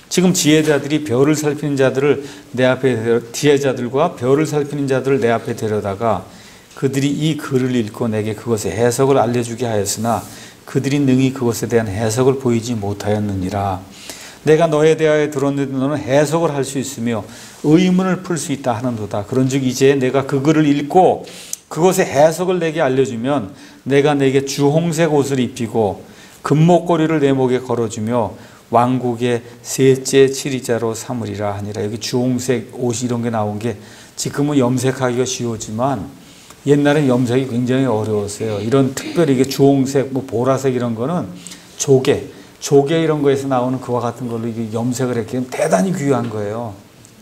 지금 지혜자들이 별을 살피는 자들을 내 앞에 지혜자들과 별을 살피는 자들을 내 앞에 데려다가 그들이 이 글을 읽고 내게 그것의 해석을 알려주게 하였으나 그들이 능히 그것에 대한 해석을 보이지 못하였느니라. 내가 너에 대하여 들었는데 너는 해석을 할 수 있으며 의문을 풀 수 있다 하는도다. 그런즉 이제 내가 그 글을 읽고 그것의 해석을 내게 알려주면 내가 내게 주홍색 옷을 입히고 금목걸이를 내 목에 걸어주며 왕국의 셋째 치리자로 삼으리라 하니라. 여기 주홍색 옷 이런 게 나온 게 지금은 염색하기가 쉬우지만 옛날엔 염색이 굉장히 어려웠어요. 이런 특별히 이게 주홍색, 뭐 보라색 이런 거는 조개 이런 거에서 나오는 그와 같은 걸로 이게 염색을 했기 때문에 대단히 귀한 거예요.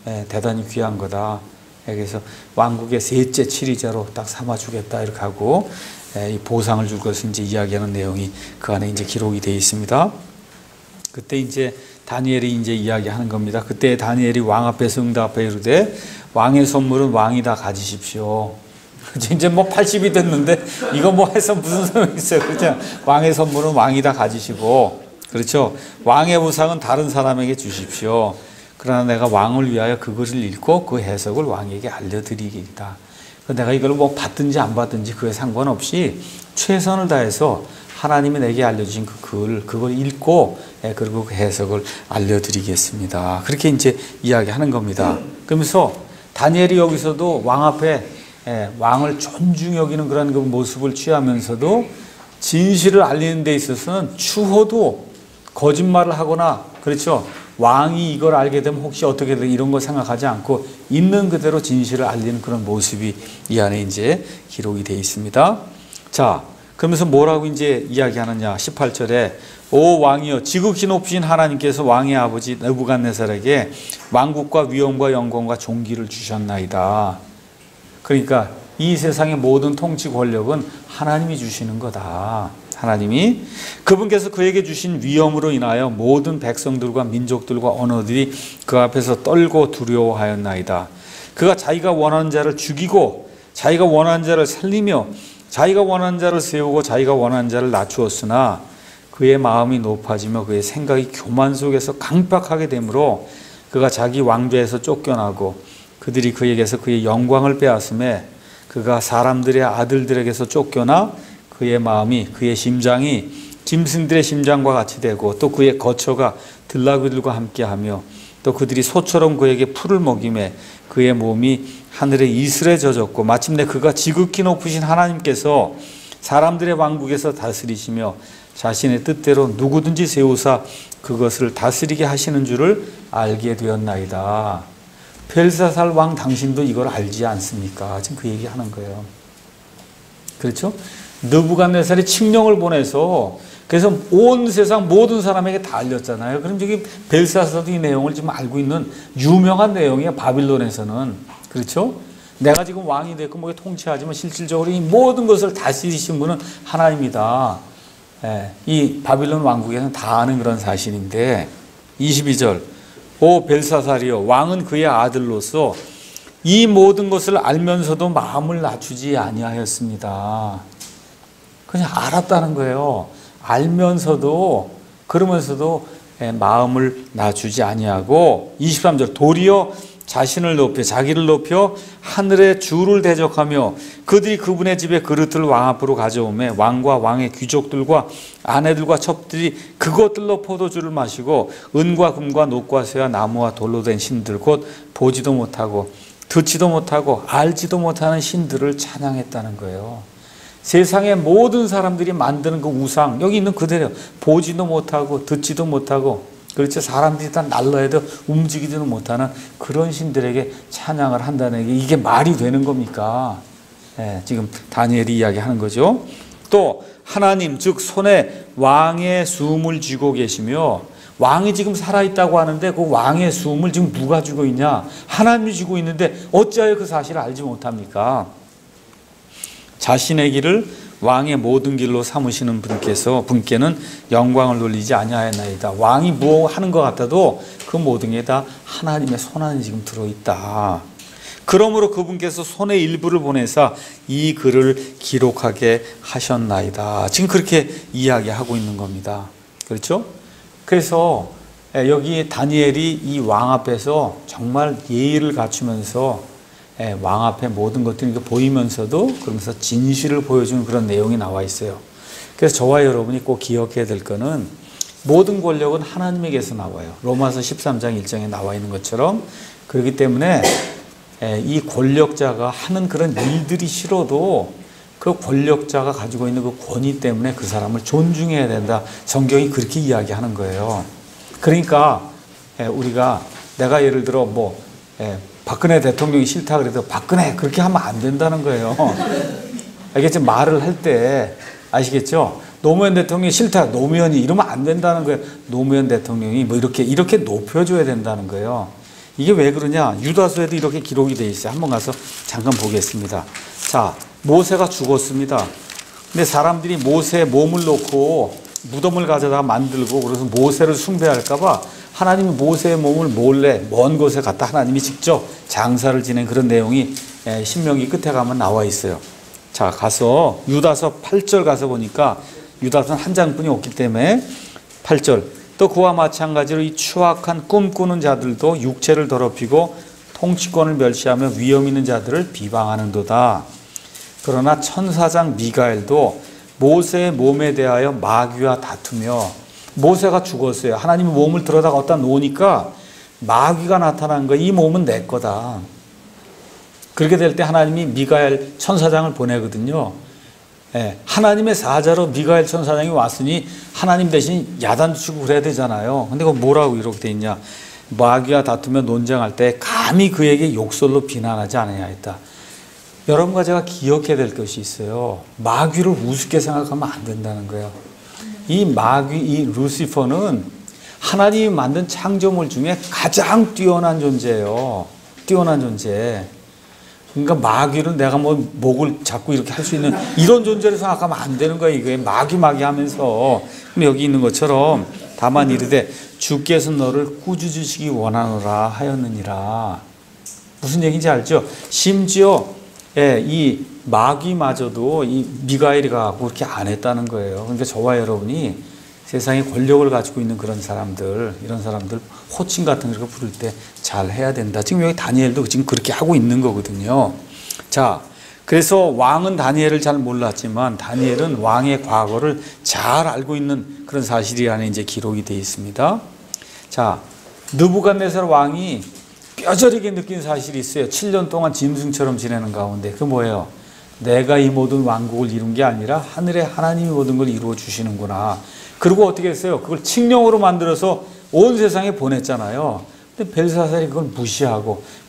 예, 대단히 귀한 거다. 그래서 왕국의 셋째 치리자로 딱 삼아주겠다 이렇게 하고 이 보상을 줄 것을 이제 이야기하는 내용이 그 안에 이제 기록이 되어 있습니다. 그때 이제 다니엘이 이제 이야기하는 겁니다. 그때 다니엘이 왕 앞에서 응답하여 이르되 왕의 선물은 왕이 다 가지십시오. 이제 뭐 80이 됐는데 이거 뭐 해서 무슨 소용이 있어요. 그렇죠? 왕의 선물은 왕이 다 가지시고, 그렇죠? 왕의 우상은 다른 사람에게 주십시오. 그러나 내가 왕을 위하여 그것을 읽고 그 해석을 왕에게 알려드리겠다. 내가 이걸 뭐 받든지 안 받든지 그에 상관없이 최선을 다해서 하나님이 내게 알려주신 그걸 읽고 그리고 그 해석을 알려드리겠습니다. 그렇게 이제 이야기하는 겁니다. 그러면서 다니엘이 여기서도 왕 앞에 왕을 존중히 여기는 그런 그 모습을 취하면서도 진실을 알리는 데 있어서는 추호도 거짓말을 하거나, 그렇죠? 왕이 이걸 알게 되면 혹시 어떻게 돼 이런 거 생각하지 않고 있는 그대로 진실을 알리는 그런 모습이 이 안에 이제 기록이 되어 있습니다. 자, 그러면서 뭐라고 이제 이야기하느냐? 18절에 오 왕이여 지극히 높으신 하나님께서 왕의 아버지 느부갓네살에게 왕국과 위엄과 영광과 존귀를 주셨나이다. 그러니까 이 세상의 모든 통치 권력은 하나님이 주시는 거다. 하나님이 그분께서 그에게 주신 위엄으로 인하여 모든 백성들과 민족들과 언어들이 그 앞에서 떨고 두려워하였나이다. 그가 자기가 원하는 자를 죽이고 자기가 원하는 자를 살리며 자기가 원하는 자를 세우고 자기가 원하는 자를 낮추었으나 그의 마음이 높아지며 그의 생각이 교만 속에서 강팍하게 되므로 그가 자기 왕좌에서 쫓겨나고 그들이 그에게서 그의 영광을 빼앗음에 그가 사람들의 아들들에게서 쫓겨나 그의 마음이 그의 심장이 짐승들의 심장과 같이 되고 또 그의 거처가 들나귀들과 함께하며 또 그들이 소처럼 그에게 풀을 먹이매 그의 몸이 하늘의 이슬에 젖었고 마침내 그가 지극히 높으신 하나님께서 사람들의 왕국에서 다스리시며 자신의 뜻대로 누구든지 세우사 그것을 다스리게 하시는 줄을 알게 되었나이다. 벨사살 왕 당신도 이걸 알지 않습니까? 지금 그 얘기하는 거예요. 그렇죠? 느부갓네살이 칙령을 보내서 그래서 온 세상 모든 사람에게 다 알렸잖아요. 그럼 저기 벨사살도 이 내용을 지금 알고 있는 유명한 내용이에요. 바빌론에서는. 그렇죠? 내가 지금 왕이 됐고 뭐 통치하지만 실질적으로 이 모든 것을 다스리신 분은 하나님이다. 이 바빌론 왕국에서는 다 아는 그런 사실인데 22절 오 벨사살이여 왕은 그의 아들로서 이 모든 것을 알면서도 마음을 낮추지 아니하였습니다. 그냥 알았다는 거예요. 알면서도 그러면서도 마음을 낮추지 아니하고 23절 도리어 자신을 높여 자기를 높여 하늘의 주를 대적하며 그들이 그분의 집에 그릇을 왕 앞으로 가져오매 왕과 왕의 귀족들과 아내들과 첩들이 그것들로 포도주를 마시고 은과 금과 녹과 쇠와 나무와 돌로 된 신들 곧 보지도 못하고 듣지도 못하고 알지도 못하는 신들을 찬양했다는 거예요. 세상의 모든 사람들이 만드는 그 우상 여기 있는 그대로 보지도 못하고 듣지도 못하고 그렇죠. 사람들이 다 날라해도 움직이지는 못하는 그런 신들에게 찬양을 한다는 게 이게 말이 되는 겁니까? 지금 다니엘이 이야기하는 거죠. 또 하나님 즉 손에 왕의 수음을 쥐고 계시며 왕이 지금 살아있다고 하는데 그 왕의 수음을 지금 누가 쥐고 있냐? 하나님이 쥐고 있는데 어찌하여 그 사실을 알지 못합니까? 자신의 길을 왕의 모든 길로 삼으시는 분께는 영광을 돌리지 아니하였나이다. 왕이 뭐 하는 것 같아도 그 모든 게 다 하나님의 손 안에 지금 들어있다. 그러므로 그분께서 손의 일부를 보내사 이 글을 기록하게 하셨나이다. 지금 그렇게 이야기하고 있는 겁니다. 그렇죠? 그래서 여기 다니엘이 이 왕 앞에서 정말 예의를 갖추면서 왕 앞에 모든 것들이 보이면서도 그러면서 진실을 보여주는 그런 내용이 나와 있어요. 그래서 저와 여러분이 꼭 기억해야 될 거는 모든 권력은 하나님에게서 나와요. 로마서 13장 1장에 나와 있는 것처럼. 그렇기 때문에 이 권력자가 하는 그런 일들이 싫어도 그 권력자가 가지고 있는 그 권위 때문에 그 사람을 존중해야 된다. 성경이 그렇게 이야기하는 거예요. 그러니까 우리가 내가 예를 들어 박근혜 대통령이 싫다 그래도 박근혜 그렇게 하면 안 된다는 거예요. 알겠죠? 말을 할 때 아시겠죠? 노무현 대통령이 싫다 노무현이 이러면 안 된다는 거예요. 노무현 대통령이 뭐 이렇게 높여줘야 된다는 거예요. 이게 왜 그러냐? 유다서에도 이렇게 기록이 되어 있어요. 한번 가서 잠깐 보겠습니다. 자, 모세가 죽었습니다. 근데 사람들이 모세의 몸을 놓고 무덤을 가져다가 만들고 그래서 모세를 숭배할까봐 하나님이 모세의 몸을 몰래 먼 곳에 갔다 하나님이 직접 장사를 지낸 그런 내용이 신명기 끝에 가면 나와 있어요. 자, 가서 유다서 8절 가서 보니까 유다서는 한 장뿐이 없기 때문에 8절 또 그와 마찬가지로 이 추악한 꿈꾸는 자들도 육체를 더럽히고 통치권을 멸시하며 위엄 있는 자들을 비방하는도다. 그러나 천사장 미가엘도 모세의 몸에 대하여 마귀와 다투며 모세가 죽었어요. 하나님이 몸을 들여다가 어디다 놓으니까 마귀가 나타난 거예요. 이 몸은 내 거다. 그렇게 될 때 하나님이 미가엘 천사장을 보내거든요. 하나님의 사자로 미가엘 천사장이 왔으니 하나님 대신 야단도 치고 그래야 되잖아요. 근데 그거 뭐라고 이렇게 돼 있냐? 마귀와 다투며 논쟁할 때 감히 그에게 욕설로 비난하지 않아야 했다. 여러분과 제가 기억해야 될 것이 있어요. 마귀를 우습게 생각하면 안 된다는 거예요. 이 마귀, 이 루시퍼는 하나님이 만든 창조물 중에 가장 뛰어난 존재예요. 뛰어난 존재. 그러니까 마귀는 내가 목을 잡고 이렇게 할 수 있는 이런 존재를 생각하면 안 되는 거예요. 이게 마귀 하면서. 그럼 여기 있는 것처럼 다만 이르되 주께서 너를 꾸짖으시기 원하노라 하였느니라. 무슨 얘기인지 알죠? 심지어 이 마귀마저도 이 미가엘이 가고 그렇게 안 했다는 거예요. 그러니까 저와 여러분이 세상에 권력을 가지고 있는 그런 사람들, 이런 사람들 호칭 같은 거 부를 때 잘 해야 된다. 지금 여기 다니엘도 지금 그렇게 하고 있는 거거든요. 자, 그래서 왕은 다니엘을 잘 몰랐지만 다니엘은 왕의 과거를 잘 알고 있는 그런 사실이 안에 이제 기록이 되어 있습니다. 자, 느부갓네살 왕이 뼈저리게 느낀 사실이 있어요. 7년 동안 짐승처럼 지내는 가운데. 그 뭐예요? 내가 이 모든 왕국을 이룬 게 아니라 하늘의 하나님이 모든 걸 이루어 주시는구나. 그리고 어떻게 했어요? 그걸 칙령으로 만들어서 온 세상에 보냈잖아요. 근데 벨사살이 그걸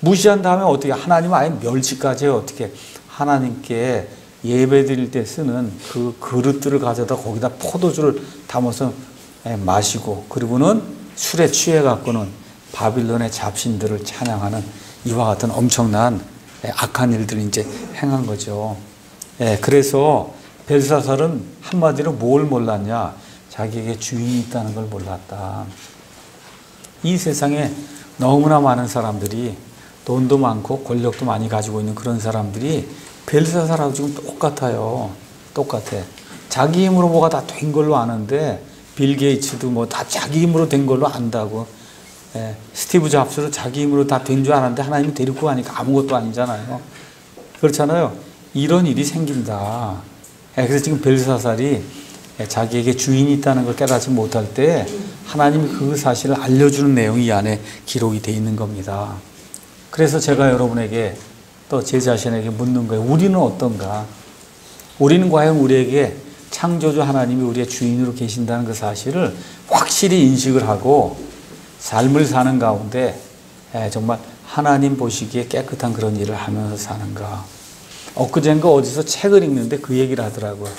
무시한 다음에 어떻게 하나님 아예 멸치까지 해요. 어떻게 하나님께 예배 드릴 때 쓰는 그 그릇들을 가져다 거기다 포도주를 담아서 마시고 그리고는 술에 취해 갖고는 바빌론의 잡신들을 찬양하는 이와 같은 엄청난 악한 일들을 이제 행한 거죠. 그래서 벨사살은 한마디로 뭘 몰랐냐? 자기에게 주인이 있다는 걸 몰랐다. 이 세상에 너무나 많은 사람들이 돈도 많고 권력도 많이 가지고 있는 그런 사람들이 벨사살하고 지금 똑같아요. 똑같아. 자기 힘으로 뭐가 다 된 걸로 아는데 빌 게이츠도 뭐 다 자기 힘으로 된 걸로 안다고. 스티브 잡스도 자기 힘으로 다 된 줄 아는데 하나님이 데리고 가니까 아무것도 아니잖아요. 그렇잖아요. 이런 일이 생긴다. 그래서 지금 벨사살이 자기에게 주인이 있다는 걸 깨닫지 못할 때 하나님이 그 사실을 알려주는 내용이 이 안에 기록이 되어 있는 겁니다. 그래서 제가 여러분에게 또 제 자신에게 묻는 거예요. 우리는 어떤가? 우리는 과연 우리에게 창조주 하나님이 우리의 주인으로 계신다는 그 사실을 확실히 인식을 하고 삶을 사는 가운데 정말 하나님 보시기에 깨끗한 그런 일을 하면서 사는가? 엊그젠가 어디서 책을 읽는데 그 얘기를 하더라고요.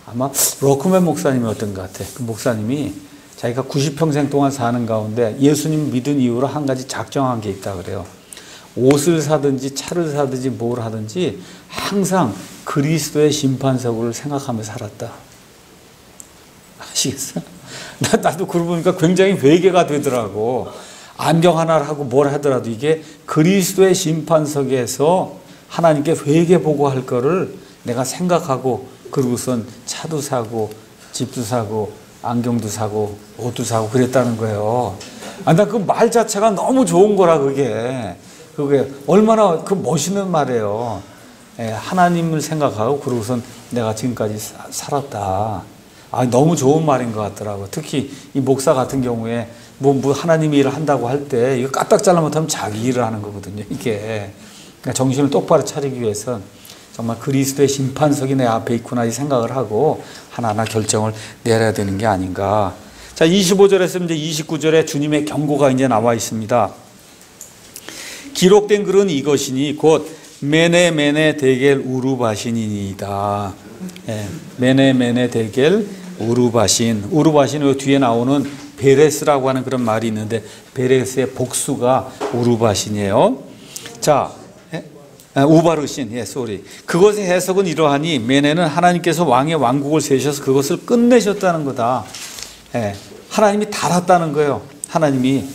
아마 로크맨 목사님이었던 것 같아. 그 목사님이 자기가 90평생 동안 사는 가운데 예수님 믿은 이후로 한 가지 작정한 게 있다 그래요. 옷을 사든지 차를 사든지 뭘 하든지 항상 그리스도의 심판석을 생각하며 살았다. 아시겠어요? 나도 그러고 보니까 굉장히 회개가 되더라고. 안경 하나를 하고 뭘 하더라도 이게 그리스도의 심판석에서 하나님께 회개 보고할 거를 내가 생각하고 그러고선 차도 사고 집도 사고 안경도 사고 옷도 사고 그랬다는 거예요. 나 그 말 자체가 너무 좋은 거라 그게 얼마나 그 멋있는 말이에요. 하나님을 생각하고 그러고선 내가 지금까지 살았다. 너무 좋은 말인 것 같더라고. 특히 이 목사 같은 경우에 뭐 하나님 일을 한다고 할 때 이거 까딱 잘라 못하면 자기 일을 하는 거거든요. 이게 그러니까 정신을 똑바로 차리기 위해서 정말 그리스도의 심판석이 내 앞에 있구나 이 생각을 하고 하나하나 결정을 내려야 되는 게 아닌가. 자, 25절에서 이제 29절에 주님의 경고가 이제 나와 있습니다. 기록된 글은 이것이니 곧 메네 데겔 우르바신이니이다. 메네 데겔 우르바신. 우르바신 뒤에 나오는 베레스라고 하는 그런 말이 있는데 베레스의 복수가 우르바신이에요. 자, 우바르신, 그것의 해석은 이러하니 메네는 하나님께서 왕의 왕국을 세셔서 그것을 끝내셨다는 거다. 하나님이 달았다는 거예요. 하나님이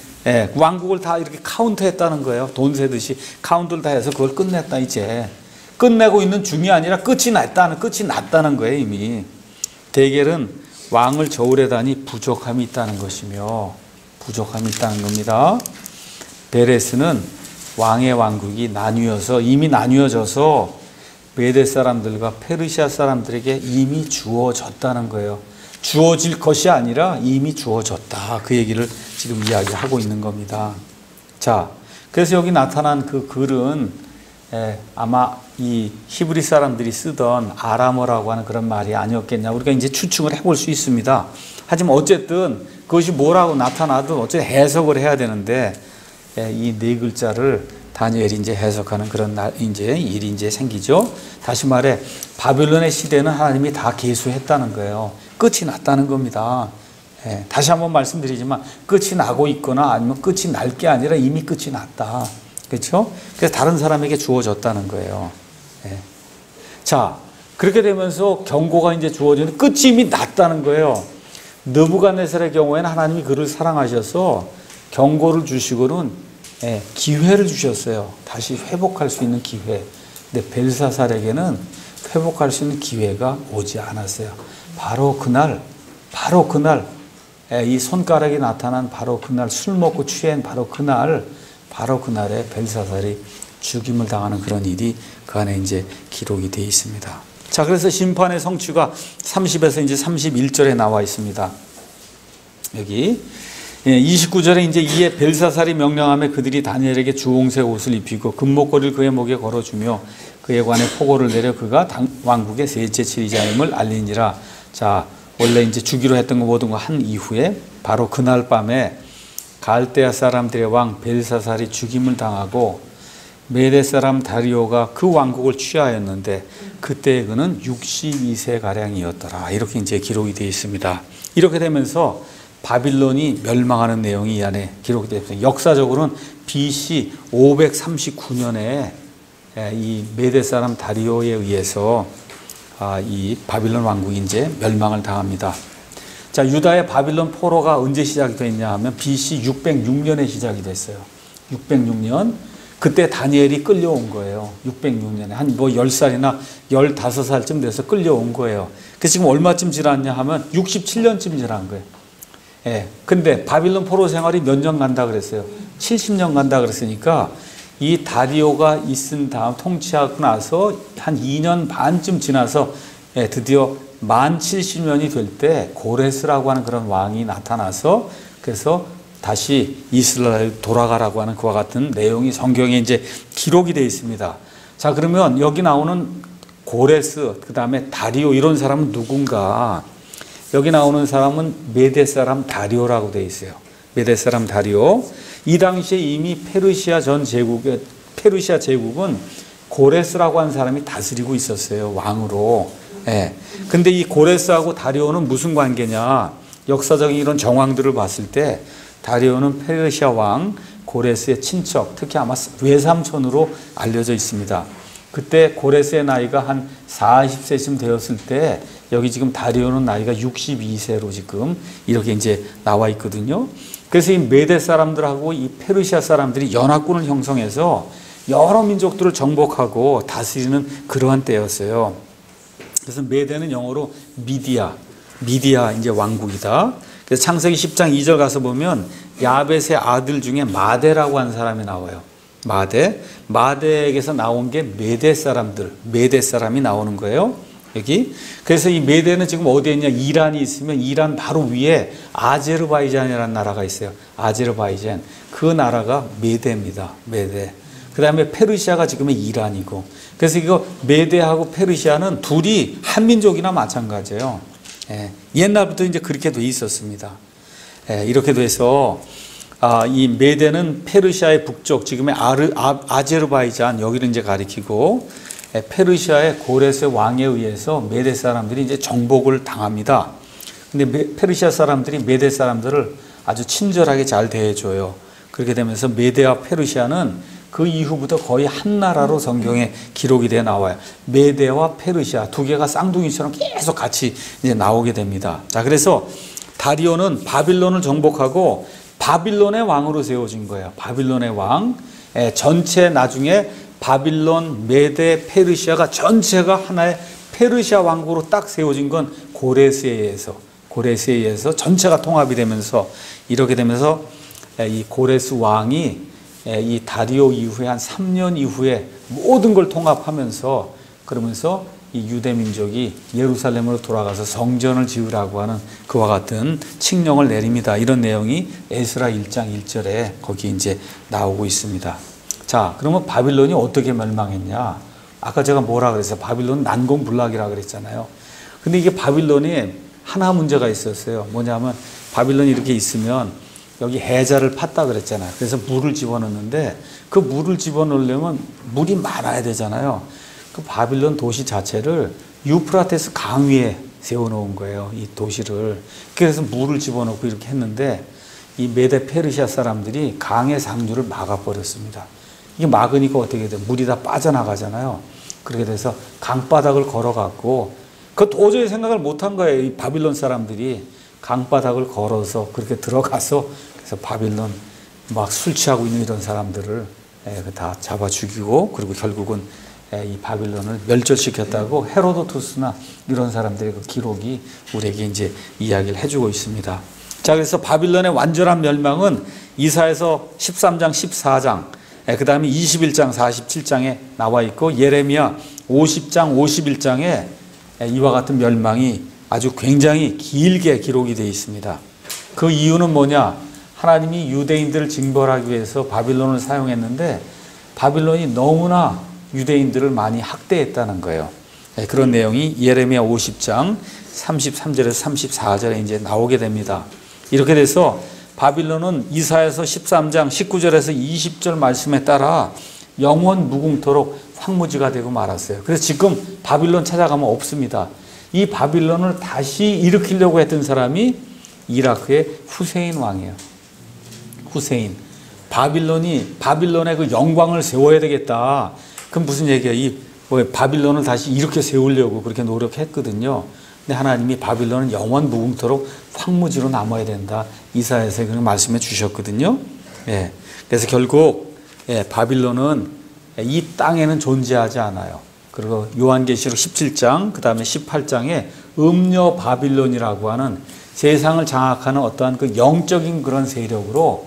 왕국을 다 이렇게 카운트했다는 거예요. 돈 세듯이 카운트를 다 해서 그걸 끝냈다. 이제 끝내고 있는 중이 아니라 끝이 났다는 거예요. 이미 데겔은 왕을 저울에다니 부족함이 있다는 것이며 부족함이 있다는 겁니다. 베레스는 왕의 왕국이 이미 나뉘어져서 메대 사람들과 페르시아 사람들에게 이미 주어졌다는 거예요. 주어질 것이 아니라 이미 주어졌다. 그 얘기를 지금 이야기하고 있는 겁니다. 자, 그래서 여기 나타난 그 글은 아마 이 히브리 사람들이 쓰던 아람어라고 하는 그런 말이 아니었겠냐. 우리가 이제 추측을 해볼 수 있습니다. 하지만 어쨌든 그것이 뭐라고 나타나든 어쨌든 해석을 해야 되는데 이 네 글자를 다니엘이 이제 해석하는 그런 일이 이제 생기죠. 다시 말해 바빌론의 시대는 하나님이 다 계수했다는 거예요. 끝이 났다는 겁니다. 다시 한번 말씀드리지만 끝이 나고 있거나 아니면 끝이 날 게 아니라 이미 끝이 났다. 그렇죠? 그래서 다른 사람에게 주어졌다는 거예요. 자, 그렇게 되면서 경고가 이제 주어지는 끝이 이미 났다는 거예요. 느부갓네살의 경우에는 하나님이 그를 사랑하셔서 경고를 주시고는 기회를 주셨어요. 다시 회복할 수 있는 기회. 근데 벨사살에게는 회복할 수 있는 기회가 오지 않았어요. 바로 그날 이 손가락이 나타난 바로 그날 술 먹고 취한 바로 그날에 벨사살이 죽임을 당하는 그런 일이 그 안에 이제 기록이 되어 있습니다. 자, 그래서 심판의 성취가 30에서 이제 31절에 나와 있습니다. 여기 29절에 이제 이에 벨사살이 명령하며 그들이 다니엘에게 주홍색 옷을 입히고 금목걸이를 그의 목에 걸어주며 그에 관해 포고를 내려 그가 왕국의 셋째 지휘자임을 알리니라. 자, 원래 이제 주기로 했던 거 모든 거 한 이후에 바로 그날 밤에 갈대아 사람들의 왕 벨사살이 죽임을 당하고 메대 사람 다리오가 그 왕국을 취하였는데 그때 그는 62세 가량이었더라. 이렇게 이제 기록이 되어 있습니다. 이렇게 되면서 바빌론이 멸망하는 내용이 이 안에 기록이 되어 있습니다. 역사적으로는 BC 539년에 이 메대 사람 다리오에 의해서 이 바빌론 왕국이 이제 멸망을 당합니다. 자, 유다의 바빌론 포로가 언제 시작이 됐냐 하면 BC 606년에 시작이 됐어요. 606년. 그때 다니엘이 끌려온 거예요. 606년에. 한 10살이나 15살쯤 돼서 끌려온 거예요. 그래서 지금 얼마쯤 지났냐 하면 67년쯤 지난 거예요. 근데 바빌론 포로 생활이 몇 년 간다 그랬어요? 70년 간다 그랬으니까 이 다리오가 있은 다음 통치하고 나서 한 2년 반쯤 지나서 드디어 만 70년이 될 때 고레스라고 하는 그런 왕이 나타나서 그래서 다시 이스라엘 돌아가라고 하는 그와 같은 내용이 성경에 이제 기록이 되어 있습니다. 자, 그러면 여기 나오는 고레스, 그 다음에 다리오 이런 사람은 누군가? 여기 나오는 사람은 메대 사람 다리오라고 되어 있어요. 메대 사람 다리오. 이 당시에 이미 페르시아 제국은 고레스라고 하는 사람이 다스리고 있었어요. 왕으로. 근데 이 고레스하고 다리오는 무슨 관계냐? 역사적인 이런 정황들을 봤을 때 다리오는 페르시아 왕 고레스의 친척, 특히 아마 외삼촌으로 알려져 있습니다. 그때 고레스의 나이가 한 40세쯤 되었을 때 여기 지금 다리오는 나이가 62세로 지금 이렇게 이제 나와 있거든요. 그래서 이 메대 사람들하고 이 페르시아 사람들이 연합군을 형성해서 여러 민족들을 정복하고 다스리는 그러한 때였어요. 그래서 메대는 영어로 미디아 이제 왕국이다. 그래서 창세기 10장 2절 가서 보면 야벳의 아들 중에 마대라고 하는 사람이 나와요. 마대에게서 나온 게 메대 사람이 나오는 거예요. 여기. 그래서 이 메대는 지금 어디에 있냐? 이란이 있으면 이란 바로 위에 아제르바이잔이라는 나라가 있어요. 아제르바이잔. 그 나라가 메대입니다. 메대. 그 다음에 페르시아가 지금의 이란이고. 그래서 이거 메대하고 페르시아는 둘이 한민족이나 마찬가지예요. 예, 옛날부터 이제 그렇게 돼 있었습니다. 예, 이렇게 돼서 이 메대는 페르시아의 북쪽, 지금의 아제르바이잔 여기를 이제 가리키고, 페르시아의 고레스 왕에 의해서 메대 사람들이 이제 정복을 당합니다. 근데 페르시아 사람들이 메대 사람들을 아주 친절하게 잘 대해줘요. 그렇게 되면서 메대와 페르시아는 그 이후부터 거의 한 나라로 성경에 기록이 돼 나와요. 메대와 페르시아 두 개가 쌍둥이처럼 계속 같이 이제 나오게 됩니다. 자, 그래서 다리오는 바빌론을 정복하고 바빌론의 왕으로 세워진 거예요. 바빌론의 왕. 전체 나중에 바빌론, 메대, 페르시아가 전체가 하나의 페르시아 왕국으로 딱 세워진 건 고레스에 의해서 전체가 통합이 되면서, 이렇게 되면서 이 고레스 왕이 이 다리오 이후에 한 3년 이후에 모든 걸 통합하면서, 그러면서 이 유대 민족이 예루살렘으로 돌아가서 성전을 지으라고 하는 그와 같은 칙령을 내립니다. 이런 내용이 에스라 1장 1절에 거기 이제 나오고 있습니다. 자, 그러면 바빌론이 어떻게 멸망했냐? 아까 제가 뭐라 그랬어요? 바빌론 난공불락이라 그랬잖아요. 근데 이게 바빌론이 하나 문제가 있었어요. 뭐냐면 바빌론이 이렇게 있으면 여기 해자를 팠다 그랬잖아요. 그래서 물을 집어넣는데 그 물을 집어넣으려면 물이 많아야 되잖아요. 그 바빌론 도시 자체를 유프라테스 강 위에 세워놓은 거예요. 이 도시를. 그래서 물을 집어넣고 이렇게 했는데 이 메데 페르시아 사람들이 강의 상류를 막아버렸습니다. 이게 막으니까 어떻게 돼요? 물이 다 빠져나가잖아요. 그렇게 돼서 강바닥을 걸어갖고 그 도저히 생각을 못한 거예요. 이 바빌론 사람들이 강바닥을 걸어서 그렇게 들어가서 그래서 바빌론 막 술 취하고 있는 이런 사람들을 다 잡아 죽이고, 그리고 결국은 이 바빌론을 멸절시켰다고 헤로도투스나 이런 사람들의 그 기록이 우리에게 이제 이야기를 해주고 있습니다. 자, 그래서 바빌론의 완전한 멸망은 이사야서 13장, 14장, 그 다음에 21장, 47장에 나와 있고, 예레미야 50장, 51장에 이와 같은 멸망이 아주 굉장히 길게 기록이 되어 있습니다. 그 이유는 뭐냐? 하나님이 유대인들을 징벌하기 위해서 바빌론을 사용했는데 바빌론이 너무나 유대인들을 많이 학대했다는 거예요. 그런 내용이 예레미야 50장 33절에서 34절에 이제 나오게 됩니다. 이렇게 돼서 바빌론은 이사야서 13장 19절에서 20절 말씀에 따라 영원 무궁토록 황무지가 되고 말았어요. 그래서 지금 바빌론 찾아가면 없습니다. 이 바빌론을 다시 일으키려고 했던 사람이 이라크의 후세인 왕이에요. 후세인. 바빌론의 그 영광을 세워야 되겠다. 그럼 무슨 얘기야? 바빌론을 다시 이렇게 세우려고 그렇게 노력했거든요. 근데 하나님이 바빌론은 영원 무궁토록 황무지로 남아야 된다. 이사야서에 그렇게 말씀해 주셨거든요. 예. 그래서 결국 바빌론은 이 땅에는 존재하지 않아요. 그리고 요한계시록 17장, 그 다음에 18장에 음녀 바빌론이라고 하는 세상을 장악하는 어떠한 그 영적인 그런 세력으로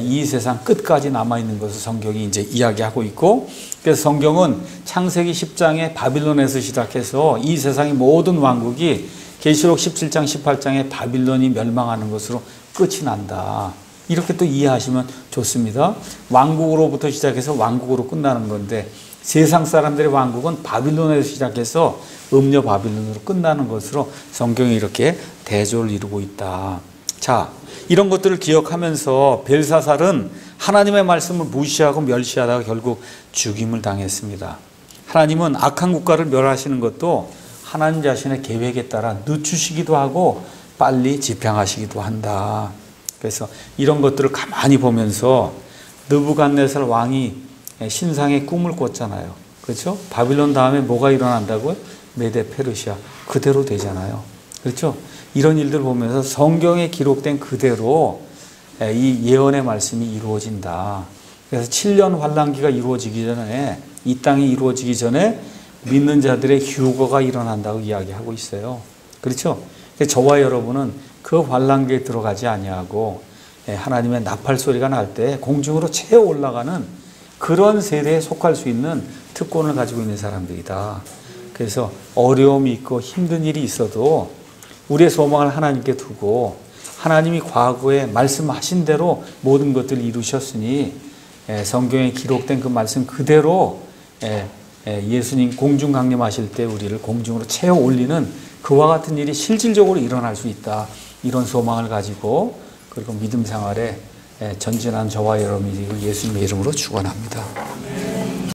이 세상 끝까지 남아있는 것을 성경이 이제 이야기하고 있고, 그래서 성경은 창세기 10장에 바빌론에서 시작해서 이 세상의 모든 왕국이 계시록 17장, 18장에 바빌론이 멸망하는 것으로 끝이 난다. 이렇게 또 이해하시면 좋습니다. 왕국으로부터 시작해서 왕국으로 끝나는 건데 세상 사람들의 왕국은 바빌론에서 시작해서 음녀 바빌론으로 끝나는 것으로 성경이 이렇게 대조를 이루고 있다. 자, 이런 것들을 기억하면서 벨사살은 하나님의 말씀을 무시하고 멸시하다가 결국 죽임을 당했습니다. 하나님은 악한 국가를 멸하시는 것도 하나님 자신의 계획에 따라 늦추시기도 하고 빨리 집행하시기도 한다. 그래서 이런 것들을 가만히 보면서 느부갓네살 왕이 신상의 꿈을 꿨잖아요. 그렇죠? 바빌론 다음에 뭐가 일어난다고요? 메데 페르시아. 그대로 되잖아요. 그렇죠? 이런 일들 보면서 성경에 기록된 그대로 이 예언의 말씀이 이루어진다. 그래서 7년 환란기가 이루어지기 전에, 이 땅이 이루어지기 전에 믿는 자들의 휴거가 일어난다고 이야기하고 있어요. 그렇죠? 저와 여러분은 그 환란기에 들어가지 아니하고 하나님의 나팔 소리가 날 때 공중으로 채어 올라가는 그런 세대에 속할 수 있는 특권을 가지고 있는 사람들이다. 그래서 어려움이 있고 힘든 일이 있어도 우리의 소망을 하나님께 두고 하나님이 과거에 말씀하신 대로 모든 것들을 이루셨으니 성경에 기록된 그 말씀 그대로 예수님 공중 강림하실 때 우리를 공중으로 채워 올리는 그와 같은 일이 실질적으로 일어날 수 있다. 이런 소망을 가지고 그리고 믿음 생활에 전진한 저와 여러분이 예수님의 이름으로 축원합니다.